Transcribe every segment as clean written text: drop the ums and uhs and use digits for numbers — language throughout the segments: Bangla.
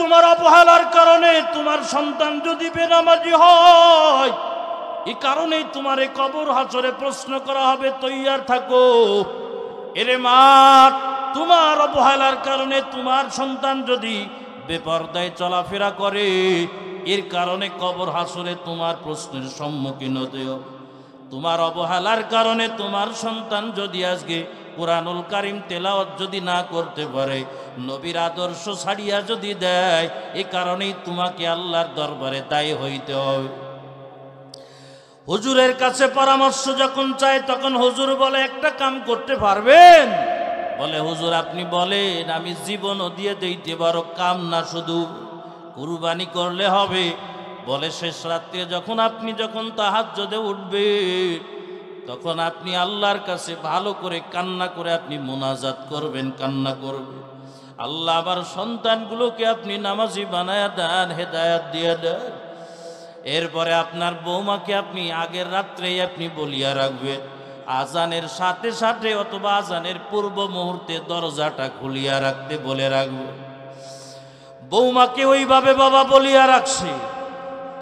তোমার অবহেলার কারণে তোমার সন্তান যদি বেনামাজি হয়, এই কারণেই তোমার এই কবর হাসরে প্রশ্ন করা হবে, তৈয়ার থাকো। এরে মা, তোমার অবহেলার কারণে তোমার সন্তান যদি বেপরদায় চলাফেরা করে, এর কারণে কবর হাসরে তোমার প্রশ্নের সম্মুখীন হতে হবে। তোমার অবহেলার কারণে তোমার সন্তান যদি আজকে কুরআনুল কারীম তেলাওয়াত যদি না করতে পারে, নবীর আদর্শ ছাড়িয়া যদি দেয়, এই কারণেই তোমাকে আল্লাহর দরবারে দায়ী হইতে হবে। হুজুরের কাছে পরামর্শ যখন চায়, তখন হুজুর বলে, একটা কাম করতে পারবেন? বলে, হুজুর আপনি বলেন, আমি জীবনও দিয়ে দিতে পারো, কাম না শুধু কুরবানি করলে হবে। বলে, শেষ রাত্রে যখন তাহাজ্জুদে উঠবে, তখন আপনি আল্লাহর কাছে ভালো করে কান্না করে আপনি মুনাজাত করবেন, কান্না করবেন, আল্লাহ আমার সন্তানগুলোকে আপনি নামাজি বানায়া দেন, হেদায়াত দিয়ে দেন। এরপরে আপনার বৌমাকে আপনি আগের রাত্রেই আপনি বলিয়া রাখবেন, আজানের সাথে সাথে অথবা আজানের পূর্ব মুহূর্তে দরজাটা খুলিয়া রাখতে বলে রাখবেন। বৌমাকে ওইভাবে বাবা বলিয়া রাখছে,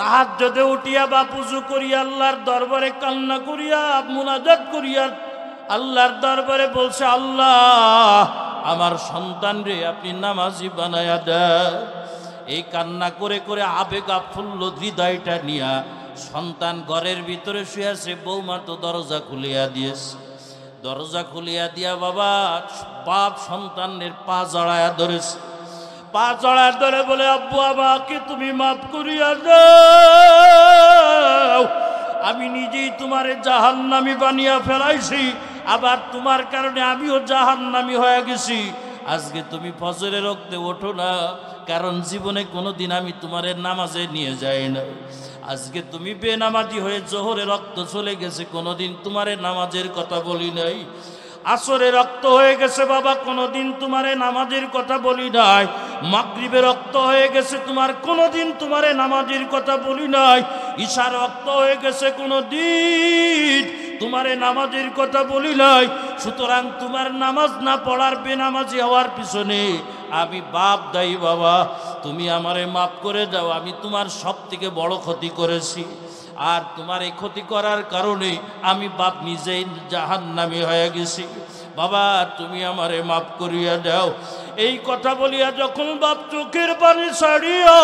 তাহাজ্জুদে উঠিয়া বা পুজো করিয়া আল্লাহর দরবারে কান্না করিয়া মুনাজাত করিয়া আল্লাহর দরবারে বলছে, আল্লাহ আমার সন্তান রে আপনি নামাজি বানায়া দেন। এই কান্না করে করে আবেগ আপ্লুত হৃদয়টা নিয়া সন্তান ঘরের ভিতরে শুয়ে আছে, বৌমা তো দরজা খুলিয়া দিয়েছে। দরজা খুলিয়া দিয়া বাপ সন্তানের পা জড়ায়া ধরেছে, পা জড়ায় ধরে বলে, আব্বু আমাকে তুমি মাফ করিয়া দাও, আমি নিজেই তোমারে জাহান্নামী বানিয়া ফেলাইছি, আবার তোমার কারণে আমিও জাহান্নামী হয়ে গেছি। আজকে তুমি ফজরের রক্তে ওঠো না, কারণ জীবনে কোনোদিন আমি তোমারে নামাজে নিয়ে যাই না। আজকে তুমি বেনামাজি হয়ে জোহরে রক্ত চলে গেছে, কোনোদিন তোমারে নামাজের কথা বলি নাই। আসরে রক্ত হয়ে গেছে বাবা, কোনোদিন তোমারে নামাজের কথা বলি নাই। মাগরিবে রক্ত হয়ে গেছে তোমার, কোনোদিন তোমারে নামাজের কথা বলি নাই। ঈশার রক্ত হয়ে গেছে, কোনোদিন তোমারে নামাজের কথা বলি নাই। সুতরাং তোমার নামাজ না পড়ার, বেনামাজি হওয়ার পিছনে আমি বাপ দায়ী বাবা, তুমি আমারে মাফ করে দাও। আমি তোমার সব থেকে বড় ক্ষতি করেছি, আর তোমার এই ক্ষতি করার কারণে আমি বাপ নিজেই জাহান্নামী হয়ে গেছি। বাবা তুমি আমারে মাফ করিয়া দাও। এই কথা বলিয়া যখন বাপ চোখের পানি ছাড়িয়া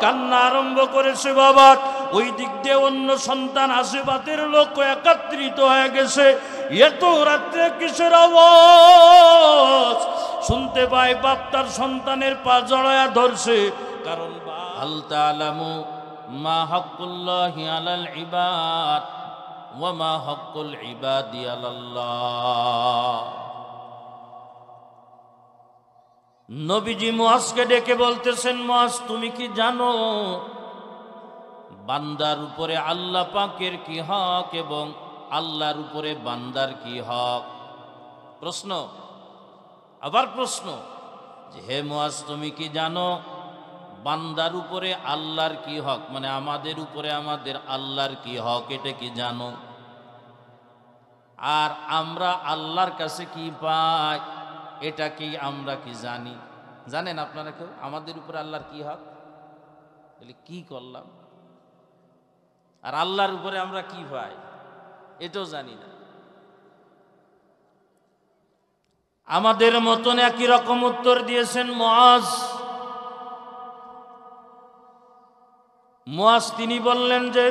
কান্না আরম্ভ করেছে বাবা, ওই দিক দিয়ে অন্য সন্তান আশেপাশের লোক একত্রিত হয়ে গেছে। এত রাত্রে কিসের আওয়াজ শুনতে পায়? বাপ তার সন্তানের পা জড়ায়া ধরছে, কারণ হাল তাআলামু মা হাক্কুল্লাহি আলাল ইবাদ ওয়া মা হাক্কুল ইবাদি আলাল্লাহ। নবীজি মুআজকে ডেকে বলতেছেন, মুআজ তুমি কি জানো বান্দার উপরে আল্লাহ পাকের কি হক এবং আল্লাহর উপরে বান্দার কি হক? প্রশ্ন, আবার প্রশ্ন, যে হে মুআজ তুমি কি জানো বান্দার উপরে আল্লাহর কি হক, মানে আমাদের উপরে আমাদের আল্লাহর কি হক, এটা কি জানো? আর আমরা আল্লাহর কাছে কি পাই, এটা কি আমরা কি জানি? জানেন আপনারা কেউ আমাদের উপরে আল্লাহর কি হক? বলে কি করলাম? আর আল্লাহর উপরে আমরা কি পাই এটাও জানি না। আমাদের মতন একই রকম উত্তর দিয়েছেন মুআজ। তিনি বললেন যে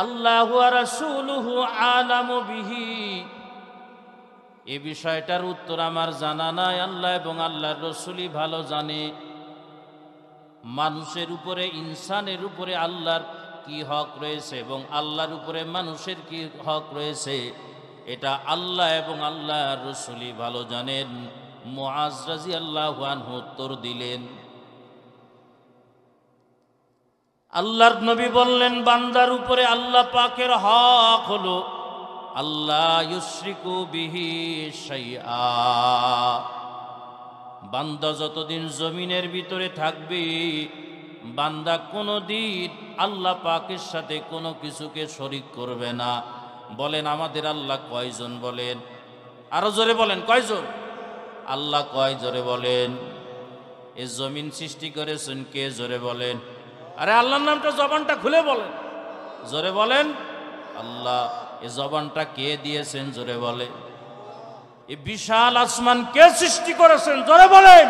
আল্লাহু ওয়া রাসূলুহু আলামু বিহি, এই বিষয়টার উত্তর আমার জানা নাই, আল্লাহ এবং আল্লাহর রাসূলই ভালো জানে। মানুষের উপরে, ইনসানের উপরে আল্লাহর কি হক রয়েছে এবং আল্লাহর উপরে মানুষের কি হক রয়েছে, এটা আল্লাহ এবং আল্লাহর রাসূলই ভালো জানেন। মুআজ রাদিয়াল্লাহু আনহু উত্তর দিলেন। আল্লাহর নবী বললেন, বান্দার উপরে আল্লাহ পাকের হক হলো আল্লাহ ইউশরিকু বিহি শাইআ। বান্দা যতদিন জমিনের ভিতরে থাকবে, বান্দা কোনোদিন আল্লাহ পাকের সাথে কোনো কিছুকে শরীক করবে না। বলেন আমাদের আল্লাহ কয়জন? বলেন আরো জোরে বলেন, কয়জন? আল্লাহ কয়? জোরে বলেন। এই জমিন সৃষ্টি করেছেন কে? জোরে বলেন। আরে আল্লাহর নামটা জবানটা খুলে বলেন, জোরে বলেন। আল্লাহ। এই জবানটা কে দিয়েছেন? জোরে বলে। এই বিশাল আসমান কে সৃষ্টি করেছেন? জোরে বলেন।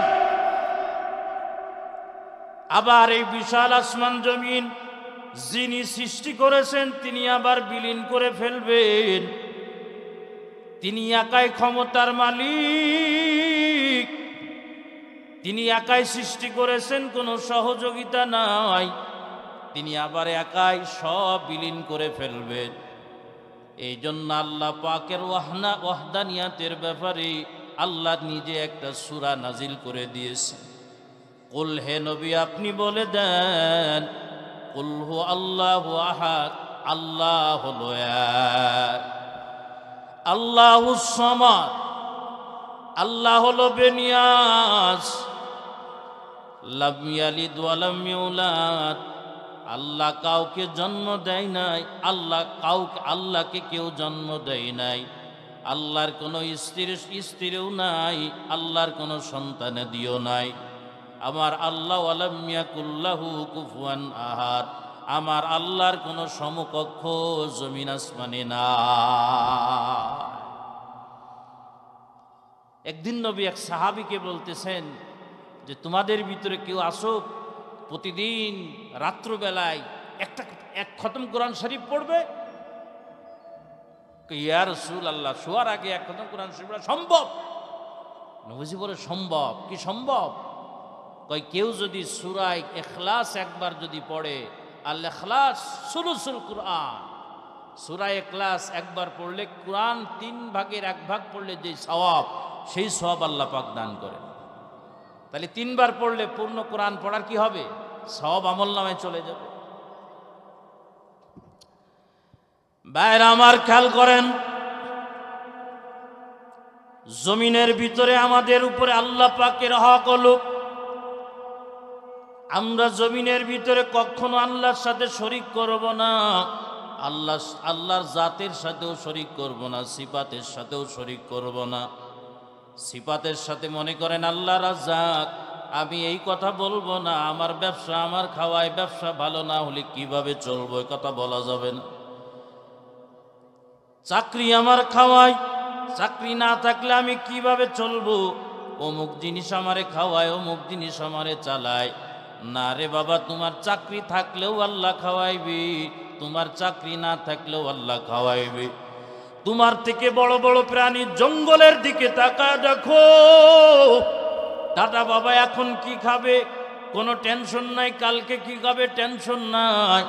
আবার এই বিশাল আসমান জমিন যিনি সৃষ্টি করেছেন তিনি আবার বিলীন করে ফেলবেন। তিনি একাই ক্ষমতার মালিক, তিনি একাই সৃষ্টি করেছেন, কোনো সহযোগিতা নাই। তিনি আবার একাই সব বিলীন করে ফেলবেন। এই জন্য আল্লাহ পাকের ওয়াহদানিয়াতের ব্যাপারে আল্লাহ নিজে একটা সূরা নাজিল করে দিয়েছে। কুল, হে নবী আপনি বলে দেন, কুল হু আল্লাহু আহাদ, আল্লাহ হলো এক, আল্লাহুস সামাদ, আল্লাহ হলো বেনিয়াজ, লাম ইয়ালিদ ওয়া লাম ইউলাদ, আল্লাহ কাউকে জন্ম দেয় নাই, আল্লাহকে কেউ জন্ম দেয় নাই। আল্লাহর কোনো স্ত্রীও নাই, আল্লাহর কোনো সন্তানাদিও নাই। আমার আল্লাহ ওয়ালাম ইয়াকুল লাহু কুফুয়ান আহাদ, আমার আল্লাহর কোনো সমকক্ষ জমিন আসমানে না। একদিন নবী এক সাহাবীকে বলতেছেন যে তোমাদের ভিতরে কেউ আসুক, প্রতিদিন রাত্রবেলায় এক খতম কোরআন শরীফ পড়বে। ইয়া রাসূলুল্লাহ, শোয়ার আগে এক খতম কোরআন শরীফ পড়া সম্ভব? নবীজি বলে সম্ভব। কি সম্ভব? কয় কেউ যদি সূরা ইখলাস একবার যদি পড়ে, আল ইখলাস সুলুসুল কুরআন, সূরা ইখলাস একবার পড়লে কোরআন 3 ভাগের 1 ভাগ পড়লে যে সওয়াব, সেই সওয়াব আল্লাহ পাক দান করেন। তাহলে 3 বার পড়লে পূর্ণ কোরআন পড়ার কি হবে? সওয়াব আমলনামায় চলে যাবে। ভাইরা আমার খেয়াল করেন, জমিনের ভিতরে আমাদের উপরে আল্লাহ পাকের হক হলো আমরা জমিনের ভিতরে কখনো আল্লাহর সাথে শরীক করব না, আল্লাহর জাতের সাথেও শরীক করব না, সিফাতের সাথেও শরীক করব না। সিফাতের সাথে মনে করেন আল্লাহ রাজ্জাক, আমি এই কথা বলবো না, আমার ব্যবসা আমার খাওয়ায়, ব্যবসা ভালো না হলে কিভাবে চলবো, এই কথা বলা যাবে না। চাকরি আমার খাওয়ায়, চাকরি না থাকলে আমি কিভাবে চলবো, অমুক জিনিস আমারে খাওয়ায়, অমুক জিনিস আমারে চালায়। না রে বাবা, তোমার চাকরি থাকলেও আল্লাহ খাওয়াইবে, তোমার চাকরি না থাকলেও আল্লাহ খাওয়াইবে। তোমার থেকে বড় বড় প্রাণী জঙ্গলের দিকে তাকায় দেখো, দাদা বাবা এখন কি খাবে কোনো টেনশন নাই, কালকে কি খাবে টেনশন নাই।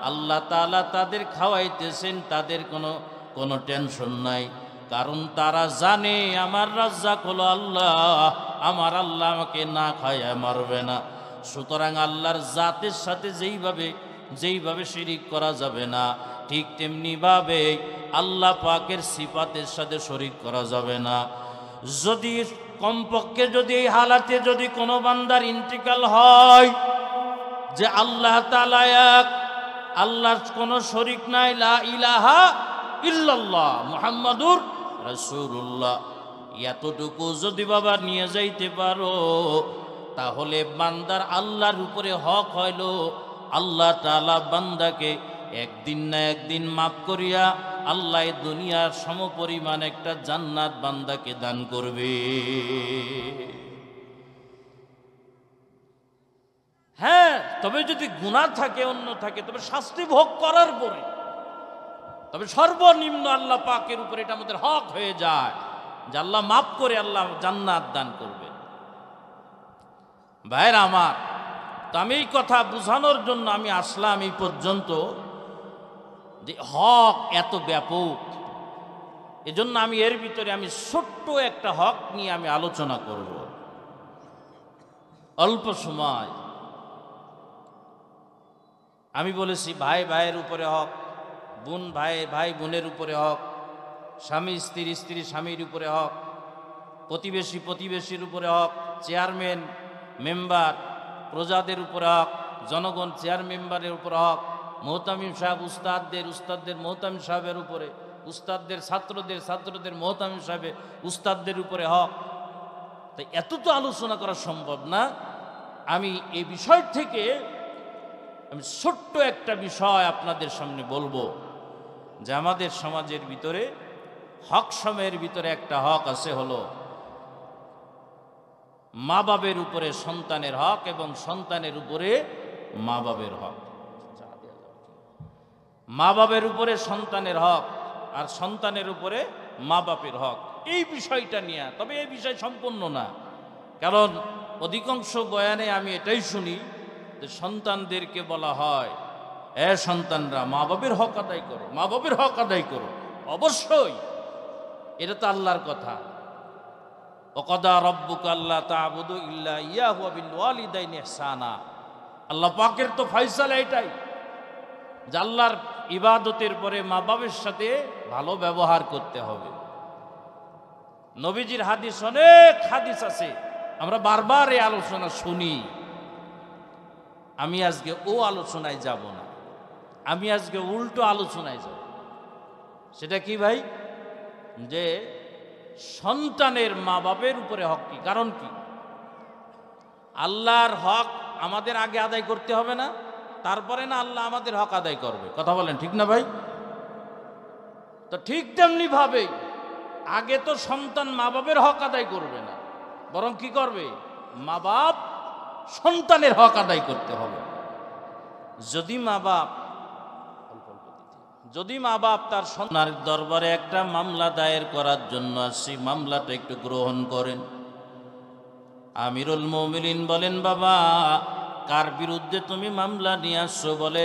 আল্লাহ তাআলা তাদের খাওয়াইতেছেন, তাদের কোনো টেনশন নাই, কারণ তারা জানে আমার রাজ্জাক হলো আল্লাহ, আমার আল্লাহ আমাকে না খায় মারবে না। সুতরাং আল্লাহর জাতের সাথে যেইভাবে শিরিক করা যাবে না, ঠিক তেমনি ভাবে আল্লাহ পাকের সিফাতের সাথে শরীক করা যাবে না। যদি কমপক্ষে যদি এই হালাতে যদি কোনো বান্দার ইন্তিকাল হয় যে আল্লাহ তাআলা এক, আল্লাহর কোনো শরীক নাই, লা ইলাহা ইল্লাল্লাহ মুহাম্মাদুর রাসূলুল্লাহ, এতটুকু যদি বাবা নিয়ে যাইতে পারো, তাহলে বান্দার আল্লাহর উপরে হক হইল, আল্লাহ তাআলা বান্দাকে একদিন না একদিন মাফ করিয়া আল্লাহ দুনিয়ার সমপরিমাণ একটা জান্নাত বান্দাকে দান করবে। হ্যাঁ, তবে যদি গুনাহ থাকে, অন্য থাকে, তবে শাস্তি ভোগ করার পরে, তবে সর্বনিম্ন আল্লাহ পাকের উপরে এটা আমাদের হক হয়ে যায় যে আল্লাহ মাফ করে আল্লাহ জান্নাত দান করবে। ভাইরা আমার, তো আমি এই কথা বোঝানোর জন্য আমি আসলাম এই পর্যন্ত যে হক এত ব্যাপক, এজন্য আমি এর ভিতরে আমি ছোট্ট একটা হক নিয়ে আমি আলোচনা করব অল্প সময়। আমি বলেছি ভাই ভাইয়ের উপরে হক, বোন ভাই বোনের উপরে হক, স্বামী স্ত্রী স্বামীর উপরে হক, প্রতিবেশী প্রতিবেশীর উপরে হক, চেয়ারম্যান মেম্বার প্রজাদের উপরে হক, জনগণ চেয়ার মেম্বারের উপরে হক, মোহতামিম সাহেব উস্তাদদের মোহতামিম সাহেবের উপরে, উস্তাদদের ছাত্রদের মোহতামিম সাহেবের উস্তাদদের উপরে হক। তাই এত তো আলোচনা করা সম্ভব না, আমি এই বিষয় থেকে আমি ছোট্ট একটা বিষয় আপনাদের সামনে বলবো যে আমাদের সমাজের ভিতরে হক সময়ের ভিতরে একটা হক আছে, হলো মা বাবের উপরে সন্তানের হক এবং সন্তানের উপরে মা বাবের হক। মা বাবের উপরে সন্তানের হক আর সন্তানের উপরে মা বাপের হক, এই বিষয়টা নিয়ে। তবে এই বিষয় সম্পূর্ণ না, কারণ অধিকাংশ বয়ানে আমি এটাই শুনি যে সন্তানদেরকে বলা হয়, এ সন্তানরা মা বাবের হক আদায় করো, মা বাবের হক আদায় করো। অবশ্যই এটা তো আল্লাহর কথা, ওয়াকাদা রাব্বুকা আল্লা তা'বুদু ইল্লা ইয়াহু ওয়া বিল ওয়ালিদাইনি ইহসানা। আল্লাহ পাকের তো ফয়সালা এটাই যে আল্লাহর ইবাদতের পরে মা বাবার সাথে ভালো ব্যবহার করতে হবে। নবীজির হাদিস, অনেক হাদিস আছে, আমরা বারবার এই আলোচনা শুনি। আমি আজকে ও আলোচনায় যাব না, আমি আজকে উল্টো আলোচনায় যাব। সেটা কি ভাই? যে সন্তানের মা বাপের উপরে হক কি? কারণ কি? আল্লাহর হক আমাদের আগে আদায় করতে হবে না? তারপরে না আল্লাহ আমাদের হক আদায় করবে? কথা বলেন, ঠিক না ভাই? তো ঠিক তেমনি ভাবে আগে তো সন্তান মা বাপের হক আদায় করবে না, বরং কি করবে? মা বাপ সন্তানের হক আদায় করতে হবে। যদি মা বাপ তার সন্তানের দরবারে একটা মামলা দায়ের করার জন্য আসি, মামলাটা একটু গ্রহণ করেন। আমিরুল মুমিনিন বলেন, বাবা কার বিরুদ্ধে তুমি মামলা নিয়ে আসছো? বলে,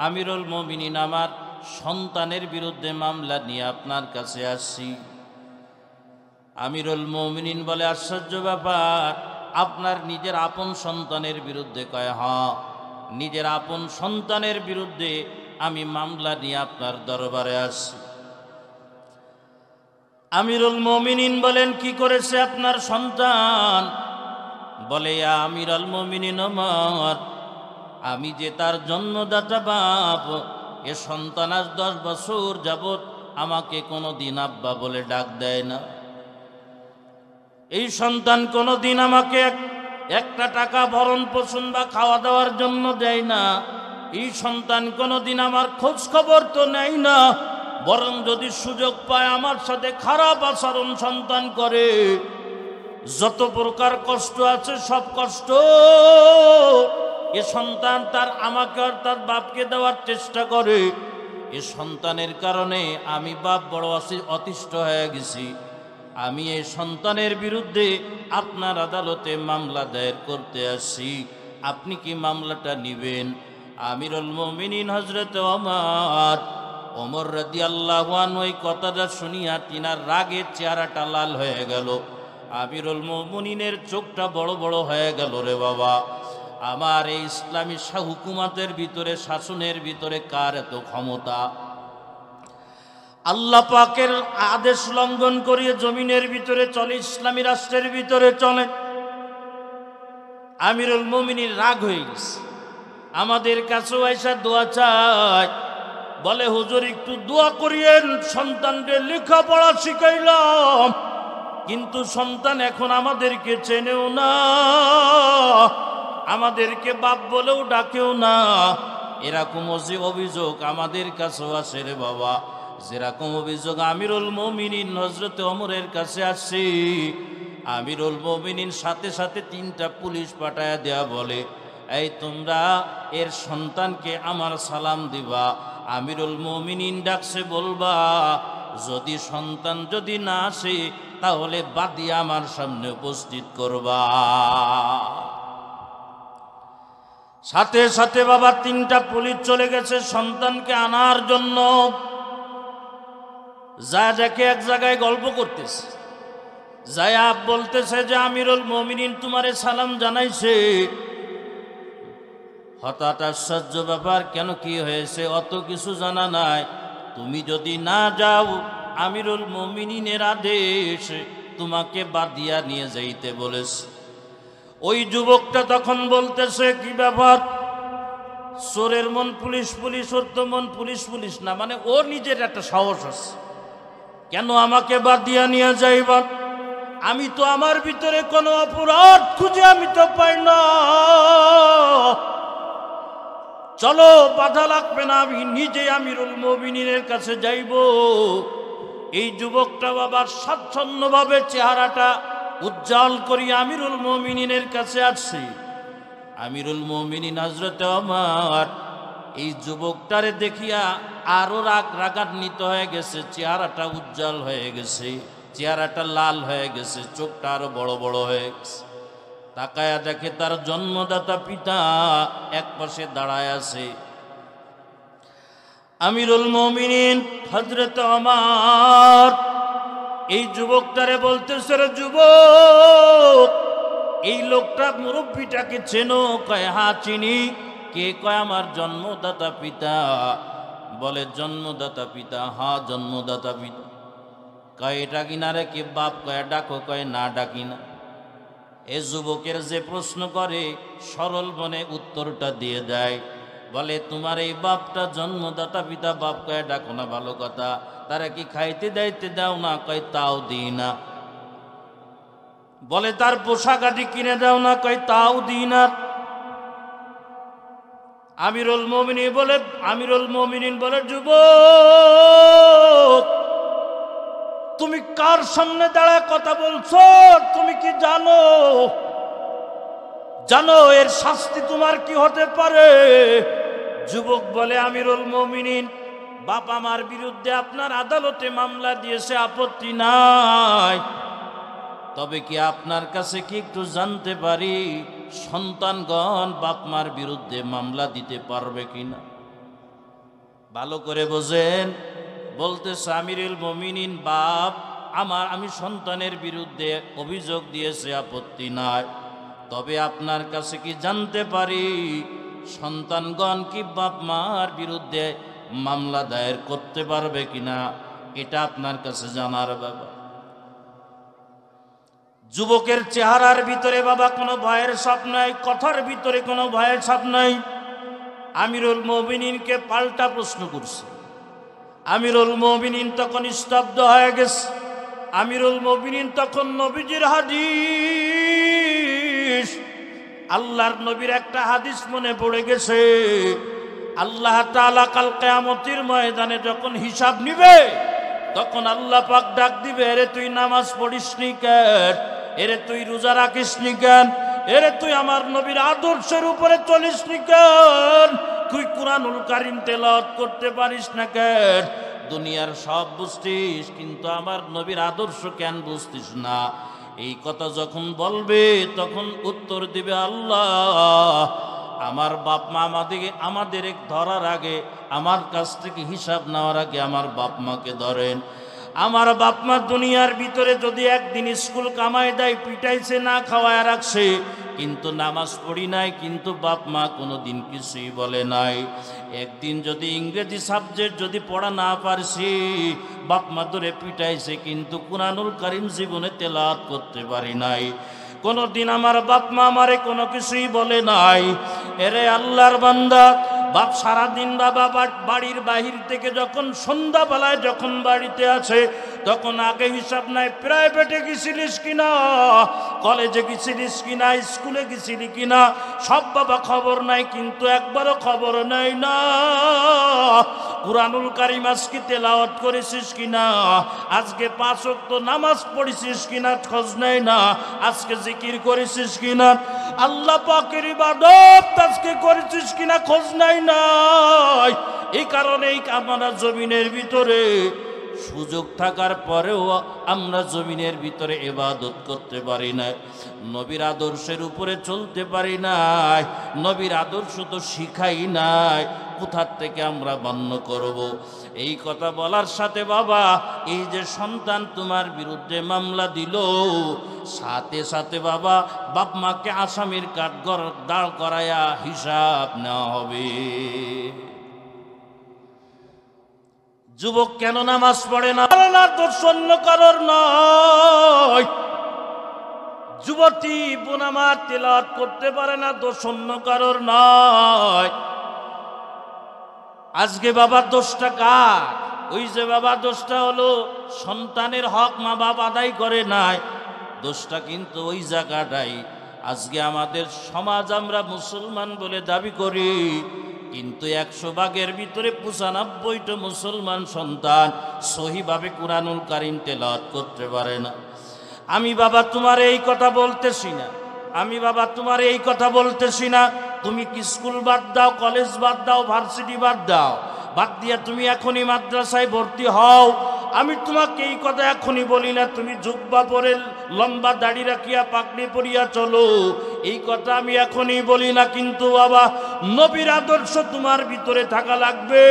আমিরুল মুমিনিন আমার সন্তানের বিরুদ্ধে মামলা নিয়ে আপনার কাছে আসছি। আমিরুল মুমিনিন বলে, আশ্চর্য ব্যাপার, আপনার নিজের আপন সন্তানের বিরুদ্ধে? কয়, হ্যাঁ, নিজের আপন সন্তানের বিরুদ্ধে আমি মামলা নিয়ে আপনার দরবারে আসছি। আমিরুল মুমিনিন বলেন, কি করেছে আপনার সন্তান? বলে, আমিরুল মুমিনিন আমার, আমি যে তার জন্মদাতা বাপ, এ সন্তান আজ 10 বছর যাবৎ আমাকে কোনো দিন আব্বা বলে ডাক দেয় না। এই সন্তান কোনো দিন আমাকে একটা টাকা ভরণ পোষণ বা খাওয়া দাওয়ার জন্য দেয় না। এই সন্তান কোনো দিন আমার খোঁজ খবর তো নেয় না, বরং যদি সুযোগ পায় আমার সাথে খারাপ আচরণ সন্তান করে। যত প্রকার কষ্ট আছে সব কষ্ট এ সন্তান তার আমাকে আর তার বাপকে দেওয়ার চেষ্টা করে। এ সন্তানের কারণে আমি বাপ বড় অতিষ্ঠ হয়ে গেছি। আমি এই সন্তানের বিরুদ্ধে আপনার আদালতে মামলা দায়ের করতে আসি, আপনি কি মামলাটা নিবেন? আমিরুল মুমিনিন হযরত ওমর রাদিয়াল্লাহু আনহু এই কথাটা শুনিয়া তিনার রাগে চেহারাটা লাল হয়ে গেল। আমিরুল মুমিনিনের চোখটা বড় বড় হয়ে গেল। রে বাবা, আমার এই ইসলামী হুকুমতের ভিতরে, শাসনের ভিতরে কার এত ক্ষমতা? আল্লাহ পাকের আদেশ লঙ্ঘন করিয়ে জমিনের ভিতরে চলে, ইসলামী রাষ্ট্রের ভিতরে চলে। আমিরুল মুমিনিন রাগ হয়ে গেছে, আমাদের কাছেও এসে দোয়া চায়। বলে, হুজুর একটু দোয়া করিয়েন, সন্তানকে লেখাপড়া শিখাইলাম, কিন্তু সন্তান এখন আমাদেরকে চেনেও না, আমাদেরকে বাপ বলেও ডাকেও না। এরকম অভিযোগ আমাদের কাছেও আসে রে বাবা। যেরকম অভিযোগ আমিরুল মুমিনিন হযরত ওমরের কাছে আসছে, আমিরুল মুমিনিন সাথে সাথে 3টা পুলিশ পাঠায়া দেয়া বলে, এই তোমরা এর সন্তানকে আমার সালাম দিবা। আমিরুল মুমিনিন ডাকছে, বলবা যদি সন্তান যদি না আসে তাহলে বাদী আমার সামনে উপস্থিত করবা। সাথে সাথে বাবা 3টা পুলিশ চলে গেছে সন্তানকে আনার জন্য। যা দেখে এক জায়গায় গল্প করতেছে, যায়া বলতেছে যে আমিরুল মুমিনিন তোমারে সালাম জানাইছে। হঠাৎ আশ্চর্য ব্যাপার, কেন কি হয়েছে? অত কিছু জানা নাই, তুমি যদি না যাও আমিরুল মুমিনিনের আদেশ, তোমাকে বাদিয়া নিয়ে যাইতে বলেছে। ওই যুবকটা তখন বলতেছে, কি ব্যাপার? চোরের মন পুলিশ পুলিশ, ওর তো মন পুলিশ পুলিশ না, মানে ওর নিজের একটা সাহস আছে, কেন আমাকে বাদিয়া নিয়ে যাইবা? আমি তো আমার ভিতরে কোনো অপরাধ খুঁজে আমি তো পাই না, চলো বাধা লাগবে না, আমি নিজে আমিরুল মুমিনিনের কাছে যাইব। এই যুবকটা বাবার স্বাচ্ছন্দ্যভাবে চেহারাটা উজ্জ্বল করি আমিরুল মুমিনিনের কাছে আসছে। আমিরুল মুমিনিন হযরত ওমর এই যুবকটারে দেখিয়া আরো রাগান্বিত হয়ে গেছে, চেহারাটা উজ্জ্বল হয়ে গেছে, চেহারাটা লাল হয়ে গেছে, চোখটা আরো বড় বড় হয়ে গেছে। তাকায়া দেখে তার জন্মদাতা পিতা এক পাশে দাঁড়ায় আছে। আমিরুল মুমিনিন হযরত ওমর এই যুবকটারে বলতেছে, রে যুবক, এই লোকটা মুরব্বীটাকে চেনো? কয় হ্যাঁ চিনি। কে? কয় আমার জন্মদাতা পিতা। বলে জন্মদাতা পিতা? হ্যাঁ জন্মদাতা পিতা। কয় এটা কিনা রে কি বাপ? কয় ডাকো। কয় না ডাকি না। এ যুবকের যে প্রশ্ন করে সরল মনে উত্তরটা দিয়ে দেয়। বলে তোমার এই বাপটা জন্মদাতা পিতা, বাপ কয় ডাকো না, ভালো কথা। তারা কি খাইতে দাইতে দাও না? কয় তাও দিই না। বলে তার পোশাক আদি কিনে দাও না? কয় তাও দিই না। আমিরুল মুমিনিন বলে যুবক, তুমি কার সামনে দাঁড়ায় কথা বলছো? তুমি কি জানো এর শাস্তি তোমার কি হতে পারে? যুবক বলে আমিরুল মুমিনিন, বাপ আমার বিরুদ্ধে আপনার আদালতে মামলা দিয়েছে, আপত্তি নাই। তবে কি আপনার কাছে কি একটু জানতে পারি সন্তানগণ বাপ মার বিরুদ্ধে মামলা দিতে পারবে কিনা? ভালো করে বোঝেন। বলতেছে আমিরুল মুমিনিন, বাপ আমি সন্তানের বিরুদ্ধে অভিযোগ দিয়েছে, আপত্তি নাই। তবে আপনার কাছে কি জানতে পারি সন্তানগণ কি বাপ মার বিরুদ্ধে মামলা দায়ের করতে পারবে কিনা? এটা আপনার কাছে জানার ব্যাপার। যুবকের চেহারার ভিতরে বাবা কোনো ভয়ের ছাপ নাই, কথার ভিতরে কোনো ভয়ের ছাপ নাই। আমিরুল মুমিনিনকে পাল্টা প্রশ্ন করছে। আমিরুল মুমিনিন তখন স্তব্ধ হয়ে গেছে। আমিরুল মুমিনিন তখন নবীজির হাদিস, আল্লাহর নবীর একটা হাদিস মনে পড়ে গেছে। আল্লাহ তাআলা কাল কিয়ামতের ময়দানে যখন হিসাব নিবে, তখন আল্লাহ পাক ডাক দিবে, এরে তুই নামাজ পড়িসনি কেন? এরে তুই রোজা রাখিসনি কেন? এরে তুই আমার নবীর আদর্শের উপরে চলিসনি কেন? তুই কুরআনুল কারীম তেলাওয়াত করতে পারিস না কেন? দুনিয়ার সব বুঝতিস, কিন্তু আমার নবীর আদর্শ কেন বুঝতিস না? এই কথা যখন বলবে, তখন উত্তর দিবে আল্লাহ, আমার বাপ মা আমাদের ধরার আগে, আমার কাছ থেকে হিসাব নেওয়ার আগে আমার বাপ মাকে ধরেন। আমার বাপ মা দুনিয়ার ভিতরে যদি একদিন স্কুল কামাই দেয়, পিটাইছে, না খাওয়ায় রাখছে, কিন্তু নামাজ পড়ি নাই, কিন্তু বাপ মা কোনোদিন কিছুই বলে নাই। একদিন যদি ইংরেজি সাবজেক্ট যদি পড়া না পারছি, বাপ মা ধরে পিটাইছে, কিন্তু কুরআনুল কারীম জীবনে তেলাওয়াত করতে পারি নাই। কোনোদিন আমার বাপ মা আমারে কোনো কিছুই বলে নাই। এরে আল্লাহর বান্দা, বাপ সারাদিন বাবা বাড়ির বাহির থেকে যখন সন্ধ্যাবেলায় যখন বাড়িতে আছে, তখন আগে হিসাব নাই প্রাইভেটে গেছিলিস কিনা, কলেজে গেছিলিস কিনা, স্কুলে গেছিলি কিনা, সব বাবা খবর নাই, কিন্তু একবারও খবর নাই না কুরআনুল কারীম আজকে তেলাওয়াত করেছিস কিনা, আজকে 5 ওয়াক্ত নামাজ পড়েছিস কিনা খোঁজ নেই না, আজকে জিকির করেছিস কিনা, আল্লাহ পাকের ইবাদত আজকে করেছিস কিনা খোঁজ নাই নাই। এই কারণেই আমরা জমিনের ভিতরে সুযোগ থাকার পরেও আমরা জমিনের ভিতরে ইবাদত করতে পারি না, নবীর আদর্শের উপরে চলতে পারি নাই, নবীর আদর্শ তো শিখাই নাই, কোথার থেকে আমরা মান্য করব? এই কথা বলার সাথে বাবা, এই যে সন্তান তোমার বিরুদ্ধে মামলা দিল, সাথে সাথে বাবা বাপ মাকে আসামির কাঠগড় দাঁড় করায়া হিসাব নেওয়া হবে। যুবক কেন নামাজ পড়ে না? দোষ অন্য কারোর নয়। যুবতী বোন আমার তেলাওয়াত করতে পারে না, দোষ অন্য কারোর নয়। আজকে বাবার দোষটা কার? ওই যে বাবার দোষটা হলো সন্তানের হক মা বাপ আদায় করে নাই, দোষটা কিন্তু ওই জায়গাটাই। আজকে আমাদের সমাজ আমরা মুসলমান বলে দাবি করি, কিন্তু 100 ভাগের ভিতরে 95টা মুসলমান সন্তান সহিভাবে কুরআনুল কারীম তেলাওয়াত করতে পারে না। আমি বাবা তোমার এই কথা বলতেছি না, আমি বাবা তোমার এই কথা বলতেছি না তুমি কি স্কুল বাদ দাও, কলেজ বাদ দাও, ভার্সিটি বাদ দাও, বাদ দিয়া তুমি এখনই মাদ্রাসায় ভর্তি হও। আমি তোমাকে এই কথা এখনই বলি না তুমি জুব্বা পরে লম্বা দাড়ি রাখিয়া পাগড়ি পরিয়া চলো, এই কথা আমি এখনই বলি না। কিন্তু বাবা নবীর আদর্শ তোমার ভিতরে থাকা লাগবে,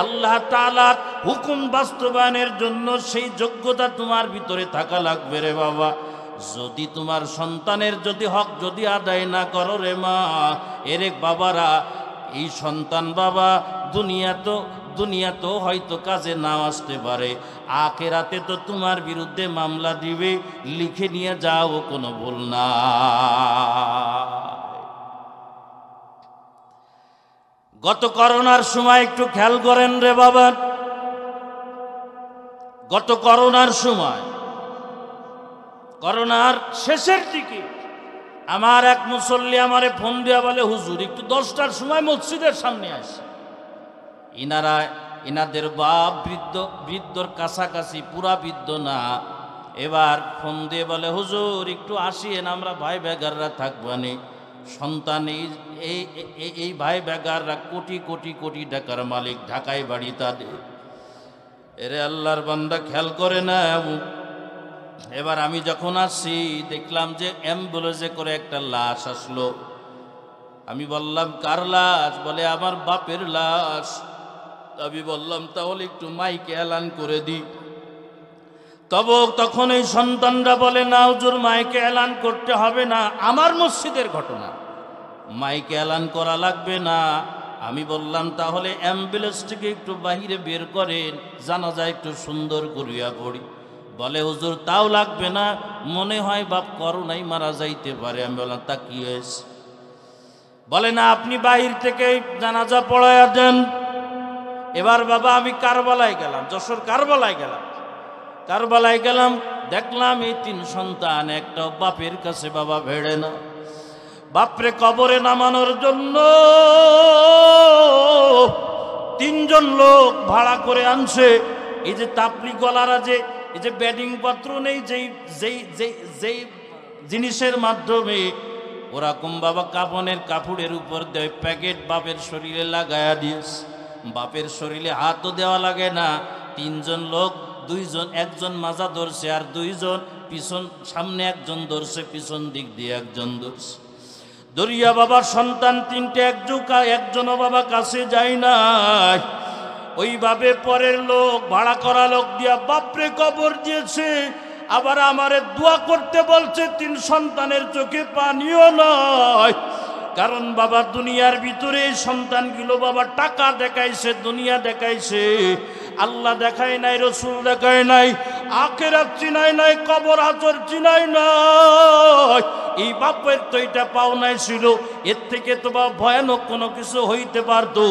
আল্লাহ তাআলার হুকুম বাস্তবায়নের জন্য সেই যোগ্যতা তোমার ভিতরে থাকা লাগবে রে বাবা। যদি তোমার সন্তানের যদি হক যদি আদায় না করো রে মা, এরে বাবারা, এই সন্তান বাবা দুনিয়াতেও হয়তো কাজে নাও আসতে পারে, আখিরাতে তো তোমার বিরুদ্ধে মামলা দিবে, লিখে নিয়ে যাও, কোনো ভুল না। গত করোনার সময় একটু খেয়াল করেন রে বাবা, গত করোনার সময়, করোনার শেষের দিকে আমার এক মুসল্লি আমারে ফোন দিয়া বলে, হুজুর একটু 10টার সময় মসজিদের সামনে আসে। ইনাদের বাপ বৃদ্ধর কাছাকাছি, পুরা বৃদ্ধ না। এবার ফোন দিয়ে বলে, হুজুর একটু আসিয়েন, আমরা ভাই বেগাররা থাকবানি। সন্তান এই ভাই বেগাররা কোটি কোটি কোটি টাকার মালিক, ঢাকায় বাড়ি তাদের। এরে আল্লাহর বান্দা খেয়াল করে না। এবার আমি যখন আসছি দেখলাম যে অ্যাম্বুলেন্সে করে একটা লাশ আসলো। আমি বললাম কার লাশ? বলে আমার বাপের লাশ। আমি বললাম তাহলে একটু মাইকে এলান করে দিই। তখন এই সন্তানরা বলে, না হুজুর মাইকে এলান করতে হবে না, আমার মসজিদের ঘটনা, মাইকে এলান করা লাগবে না। আমি বললাম তাহলে অ্যাম্বুলেন্সটিকে একটু বাহিরে বের করেন, জানাজা একটু সুন্দর করিয়া পড়ি। বলে হুজুর তাও লাগবে না, মনে হয় বাপ করোনায় মারা যাইতে পারে। আমি বললাম তা কি হয়েছে? বলে না আপনি বাহির থেকে জানাজা পড়াইয়া দেন। এবার বাবা আমি কারবালায় গেলাম, যশোর কারবালায় গেলাম, দেখলাম এই 3 সন্তান একটা বাপের কাছে বাবা ভেড়ে না। বাপরে কবরে নামানোর জন্য 3 জন লোক ভাড়া করে আনছে। এই যে তাপলি গলারা যে এই যে ব্যাডিং পত্র নেই, যেই জিনিসের মাধ্যমে ওরকম বাবা কাফনের কাপড়ের উপর দেয় প্যাকেট বাপের শরীরে লাগায়া দিয়েছে। বাপের শরীরে হাতও দেওয়া লাগে না। 3 জন লোক, 2 জন, একজন মাজা ধরছে আর 2 জন পিছন, সামনে একজন ধরছে, পিছন দিক দিয়ে একজন ধরছে। দরিয়া বাবার সন্তান 3টে একজনও বাবা কাছে যায় না। ওইভাবে পরের লোক, ভাড়া করা লোক দিয়া বাপরে কবর দিয়েছে। আবার আমারে দোয়া করতে বলছে, 3 সন্তানের চোখে পানিও নয়। কারণ বাবা দুনিয়ার ভিতরে এই সন্তানগুলো বাবা টাকা দেখাইছে, দুনিয়া দেখাইছে, আল্লাহ দেখায় নাই, রসুল দেখায় নাই, আখিরাত চিনাই নাই, কবর হাজর চিনাই নাই। এই বাপের তো এটা পাওনাই ছিল, এর থেকে তো বা ভয়ানক কোনো কিছু হইতে পারতো।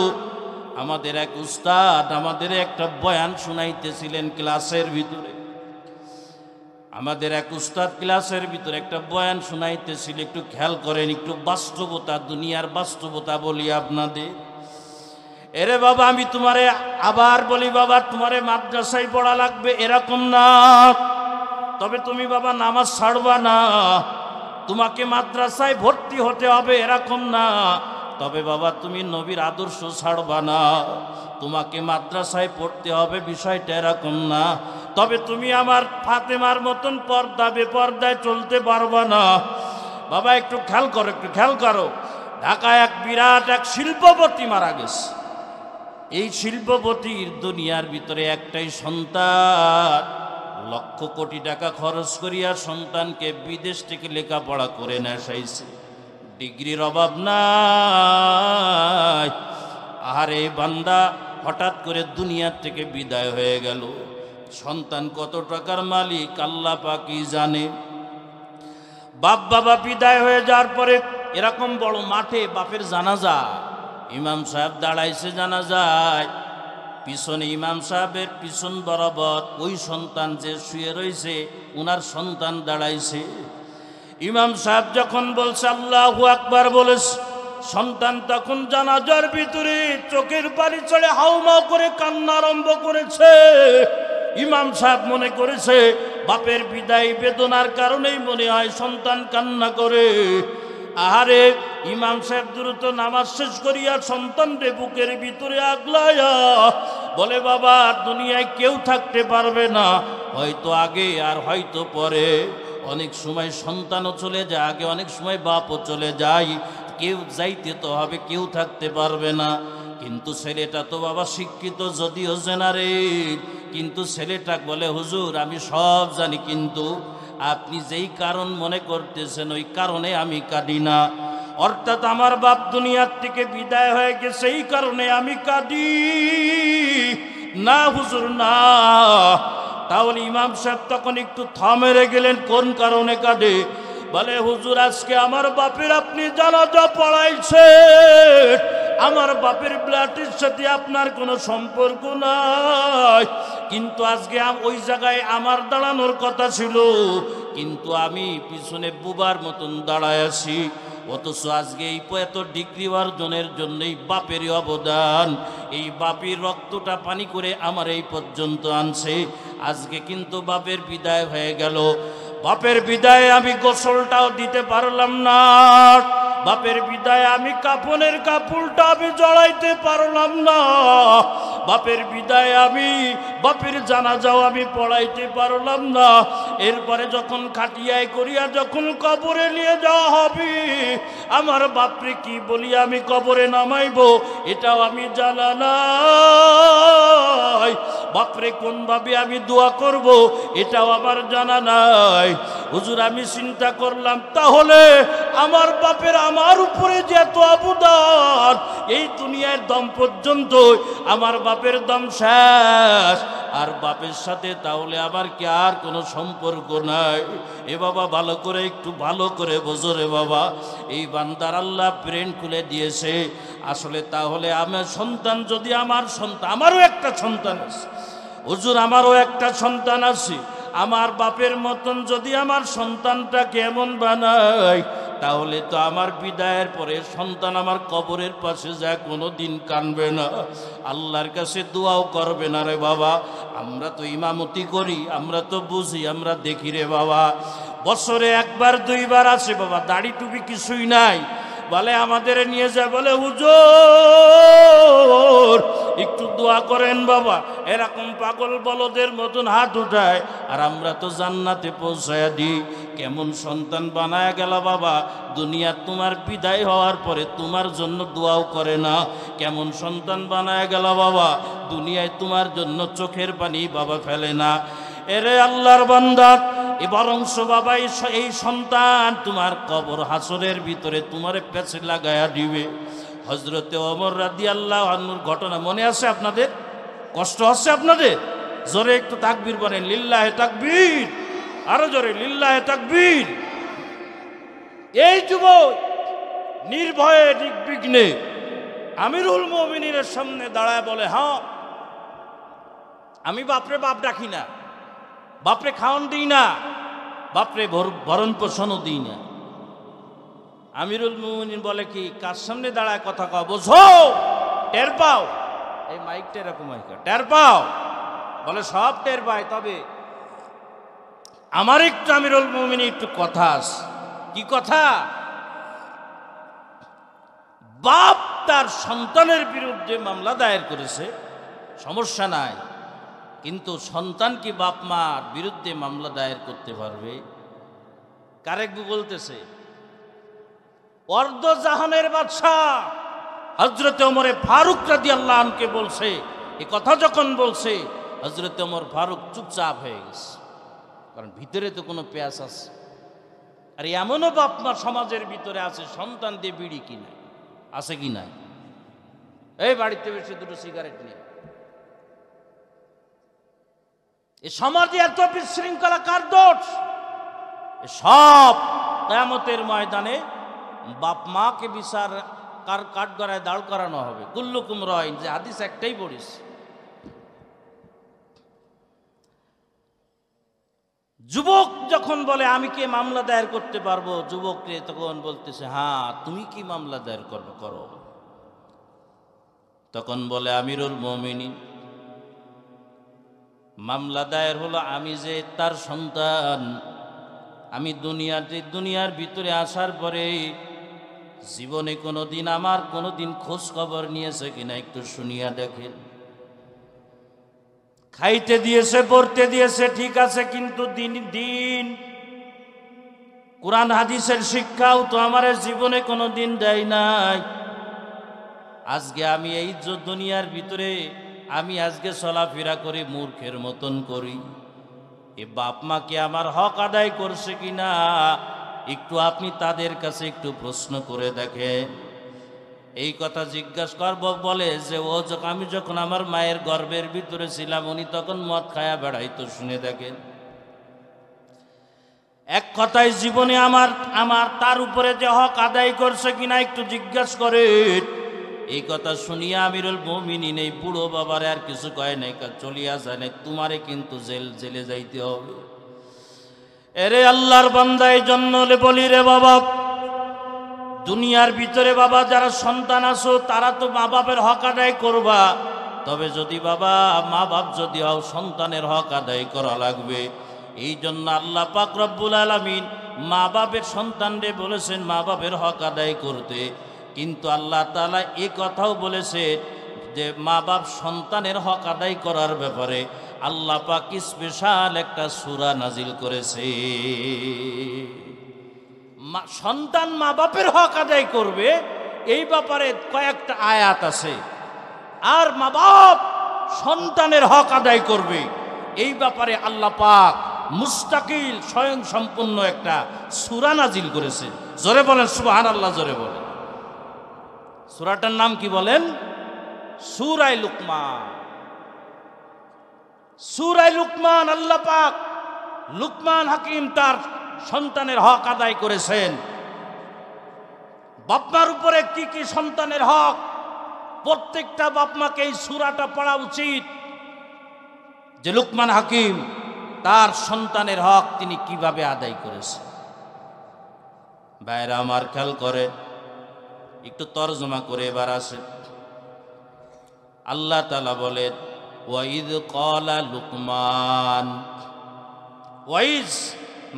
আমাদের এক উস্তাদ আমাদের একটা বয়ান শুনাইতেছিলেন ক্লাসের ভিতরে, আমাদের এক উস্তাদ ক্লাসের ভিতরে একটা বয়ান শুনাইতেছিল। একটু খেয়াল করেন, একটু বাস্তবতা, দুনিয়ার বাস্তবতা বলি আপনাদের। এরে বাবা আমি তোমারে আবার বলি, বাবা তোমারে মাদ্রাসায় পড়া লাগবে এরকম না, তবে তুমি বাবা নামাজ ছাড়বা না। তোমাকে মাদ্রাসায় ভর্তি হতে হবে এরকম না, তবে বাবা তুমি নবীর আদর্শ ছাড়বা না। তোমাকে মাদ্রাসায় পড়তে হবে বিষয়টা এরকম না, তবে তুমি আমার ফাতেমার মতন পর্দা বেপর্দায় চলতে পারবা না। বাবা একটু খেয়াল করো, একটু খেয়াল করো। ঢাকায় এক বিরাট এক শিল্পপতি মারা গেছে। এই শিল্পপতির দুনিয়ার ভিতরে একটাই সন্তান, লক্ষ কোটি টাকা খরচ করিয়া সন্তানকে বিদেশ থেকে লেখাপড়া করে নেশাইছে, ডিগ্রির অভাব নাই। আরে বান্দা হঠাৎ করে দুনিয়ার থেকে বিদায় হয়ে গেল। সন্তান কত টাকার মালিক আল্লাহ পাকই জানে। বাপ বাবা বিদায় হয়ে যাওয়ার পরে এরকম বড় মাঠে বাপের জানাজা, ইমাম সাহেব দাঁড়াইছে জানাজায়। পিছনে ইমাম সাহেবের পিছন বরাবর ওই সন্তান যে শুয়ে রয়েছে উনার সন্তান দাঁড়াইছে। ইমাম সাহেব যখন বলছে আল্লাহু আকবার বলেছে, সন্তান তখন জানাজার ভিতরে চোখের পানি চড়ে হাউমাউ করে কান্না আরম্ভ করেছে। ইমাম সাহেব মনে করেছে বাপের বিদায় বেদনার কারণেই মনে হয় সন্তান কান্না করে। আহারে, ইমাম সাহেব দ্রুত নামাজ শেষ করিয়া সন্তানরে বুকের ভিতরে আগলায়া বলে, বাবা দুনিয়ায় কেউ থাকতে পারবে না, হয়তো আগে আর হয়তো পরে। অনেক সময় সন্তানও চলে যায় আগে, অনেক সময় বাপও চলে যায়। কেউ যাইতে তো হবে, কেউ থাকতে পারবে না। কিন্তু ছেলেটা তো বাবা শিক্ষিত, যদিও জেনারেল, কিন্তু ছেলেটা বলে হুজুর আমি সব জানি, কিন্তু আপনি যেই কারণ মনে করতেছেন ওই কারণে আমি কাঁদি না। অর্থাৎ আমার বাপ দুনিয়ার থেকে বিদায় হয়ে গেছে এই কারণে আমি কাঁদি না হুজুর না। তাহলে ইমাম সাহেব তখন একটু থামেরে গেলেন, কোন কারণে কাঁদে? বলে হুজুর আজকে আমার বাপের আপনি জানাজা পড়াইছে, আমার বাপের ব্লাডের সাথে আপনার কোনো সম্পর্ক নাই, কিন্তু আজকে ওই জায়গায় আমার দাঁড়ানোর কথা ছিল, কিন্তু আমি পিছনে বুবার মতন দাঁড়ায় আছি। অথচ আজকে এই এত ডিগ্রি অর্জনের জন্যই বাপেরই অবদান, এই বাপের রক্তটা পানি করে আমার এই পর্যন্ত আনছে। আজকে কিন্তু বাপের বিদায় হয়ে গেল। বাপের বিদায়ে আমি গোসলটাও দিতে পারলাম না, বাপের বিদায়ে আমি কাফনের কাপড়টা আমি জড়াইতে পারলাম না, বাপের বিদায়ে আমি বাপের জানাজাও আমি পড়াইতে পারলাম না। এরপরে যখন খাটিয়ায় করিয়া যখন কবরে নিয়ে যাওয়া হবে, আমার বাপরে কি বলি আমি কবরে নামাইব এটাও আমি জানা নাই, বাপরে কোন ভাবে আমি দোয়া করব এটাও আমার জানা নাই। হুজুর আমি চিন্তা করলাম, তাহলে আমার বাপের আমার উপরে যে এত অবদান, এই দুনিয়ার দম পর্যন্ত আমার বাপের দম শেষ, আর বাপের সাথে তাহলে আবার কি আর কোনো সম্পর্ক নাই? এ বাবা ভালো করে একটু ভালো করে বোঝো রে বাবা, এই বান্দার আল্লাহ ব্রেন খুলে দিয়েছে। আসলে তাহলে আমার সন্তান যদি আমার সন্তান, আমারও একটা সন্তান আছে হুজুর, আমারও একটা সন্তান আছে, আমার বাপের মতন যদি আমার সন্তানটা কেমন বানায়, তাহলে তো আমার বিদায়ের পরে সন্তান আমার কবরের পাশে যায় কোনো দিন কানবে না, আল্লাহর কাছে দোয়াও করবে না রে বাবা। আমরা তো ইমামতি করি, আমরা তো বুঝি, আমরা দেখি রে বাবা, বছরে একবার দুইবার আসে বাবা, দাড়ি টুপি কিছুই নাই, বলে আমাদের নিয়ে যায়, বলে হুজুর একটু দোয়া করেন বাবা, এরকম পাগল বলদের মতন হাত উঠায়, আর আমরা তো জান্নাতে পৌঁছায়া দিই। কেমন সন্তান বানায় গেল বাবা, দুনিয়া তোমার বিদায় হওয়ার পরে তোমার জন্য দোয়াও করে না। কেমন সন্তান বানায় গেল বাবা, দুনিয়ায় তোমার জন্য চোখের পানি বাবা ফেলে না। এরে আল্লাহর বান্দা, বরংস বাবা এই সন্তান তোমার কবর হাসরের ভিতরে তোমার পেছে লাগায়া দিবে। হযরতে ওমর রাদিয়াল্লাহু আনহুর ঘটনা মনে আছে আপনাদের? কষ্ট হচ্ছে আপনাদের? জোরে একটু তাকবীর বলেন, লিল্লাহে তাকবীর, আরো জোরে লিল্লাহে তাকবীর। এই যুবক নির্ভয়ে নির্বিঘ্নে আমিরুল মুমিনিনের সামনে দাঁড়ায় বলে, হ্যাঁ আমি বাপরে বাপ ডাকি না, বাপরে খাওয়ান দিই না, বাপরে ভরণ পোষণও দিই না। আমিরুল মুমিনিন বলে, কি কার সামনে দাঁড়ায় কথা কও, বোঝো, টের পাও? এই মাইকটা এরকম মাইক, টের পাও? বলে সব টের পাই, তবে আমার একটু আমিরুল মুমিনিন একটু কথা আছে। কি কথা? বাপ তার সন্তানের বিরুদ্ধে মামলা দায়ের করেছে, সমস্যা নাই, কিন্তু সন্তান কি বাপ মার বিরুদ্ধে মামলা দায়ের করতে পারবে? কারেক বলতেছে, অর্ধ জাহানের বাদশাহ হযরতে ওমরে ফারুক রাদিয়াল্লাহু আনহুকে বলছে। এই কথা যখন বলছে, হযরতে ওমর ফারুক চুপচাপ হয়ে গেছে, কারণ ভিতরে তো কোনো পেঁয়াজ আছে। আর এমনও বাপ মা সমাজের ভিতরে আছে, সন্তান দিয়ে বিড়ি কিনে, আছে কি নাই? এই বাড়িতে বসে দুটো সিগারেট নিয়ে। এই সমাজে এত বিশৃঙ্খলা কার দোষ? সব কিয়ামতের ময়দানে বাপ মাকে বিচার কাঠগড়ায় দাঁড় করানো হবে। কুল্লুকুম রাইন, যে হাদিস একটাই পড়িস, যুবক যখন বলে আমি কি মামলা দায়ের করতে পারবো, যুবককে তখন বলতেছে হ্যাঁ তুমি কি মামলা দায়ের করবো করো। তখন বলে আমিরুল মুমিনিন, মামলা দায়ের হলো আমি যে তার সন্তান, আমি দুনিয়ার ভিতরে আসার পরে জীবনে কোনোদিন আমার কোনোদিন খোঁজ খবর নিয়েছে কিনা একটু শুনিয়া দেখেন। খাইতে দিয়েছে, পড়তে দিয়েছে, ঠিক আছে, কিন্তু দিন কোরআন হাদিসের শিক্ষাও তো আমার জীবনে কোনোদিন দেয় নাই। আজকে আমি এই দুনিয়ার ভিতরে আমি আজকে চলাফেরা করে মূর্খের মতন করি, এ বাপ মাকে আমার হক আদায় করছে কিনা একটু আপনি তাদের কাছে একটু প্রশ্ন করে দেখেন। এই কথা জিজ্ঞাসা করব, বলে যে আমি যখন আমার মায়ের গর্ভের ভিতরে ছিলাম উনি তখন মদ খায়া বেড়াইতো, শুনে দেখেন। এক কথায় জীবনে আমার তার উপরে যে হক আদায় করছে কিনা একটু জিজ্ঞাসা করে। এই কথা শুনিয়া আমিরুল মুমিনিন এই বুড়ো বাবারে আর কিছু কয় নাই, চলিয়া যায় নাই, তোমারে কিন্তু জেলে যাইতে হবে। এরে আল্লাহর বান্দা, এই জন্য বলি রে বাবা, দুনিয়ার ভিতরে বাবা যারা সন্তান আছো তারা তো মা বাপের হক আদায় করবা, তবে যদি বাবা মা বাপ যদি হও সন্তানের হক আদায় করা লাগবে। এই জন্য আল্লাহ পাক রব্বুল আলামিন মা বাপের সন্তানরে বলেছেন মা বাপের হক আদায় করতে, কিন্তু আল্লাহ তাআলা এ কথাও বলেছে যে মা বাপ সন্তানের হক আদায় করার ব্যাপারে আল্লাহ পাক স্পেশাল একটা সূরা নাজিল করেছে। সন্তান মা বাপের হক আদায় করবে এই ব্যাপারে কয়েকটা আয়াত আছে, আর মা বাপ সন্তানের হক আদায় করবে এই ব্যাপারে আল্লাহ পাক মুস্তাকিল স্বয়ং সম্পূর্ণ একটা সূরা নাজিল করেছে। জোরে বলেন সুবহানাল্লাহ, জোরে বলেন। সূরাটার নাম কি বলেন? সূরা লুকমান। সূরা লুকমান, আল্লাহ পাক লুকমান হাকিম তার সন্তানের হক আদায় করেছেন। বাপমার উপরে কি কি সন্তানের হক, প্রত্যেকটা বাপমাকে এই সূরাটা পড়া উচিত, যে লুকমান হাকিম তার সন্তানের হক তিনি কিভাবে আদায় করেছেন। ভাইরা আমার খেয়াল করে একটু তরজমা করে এবার আসে। আল্লাহ তাআলা বলেন ওয়াইদ ক্বালা লুকমান, ওয়াইজ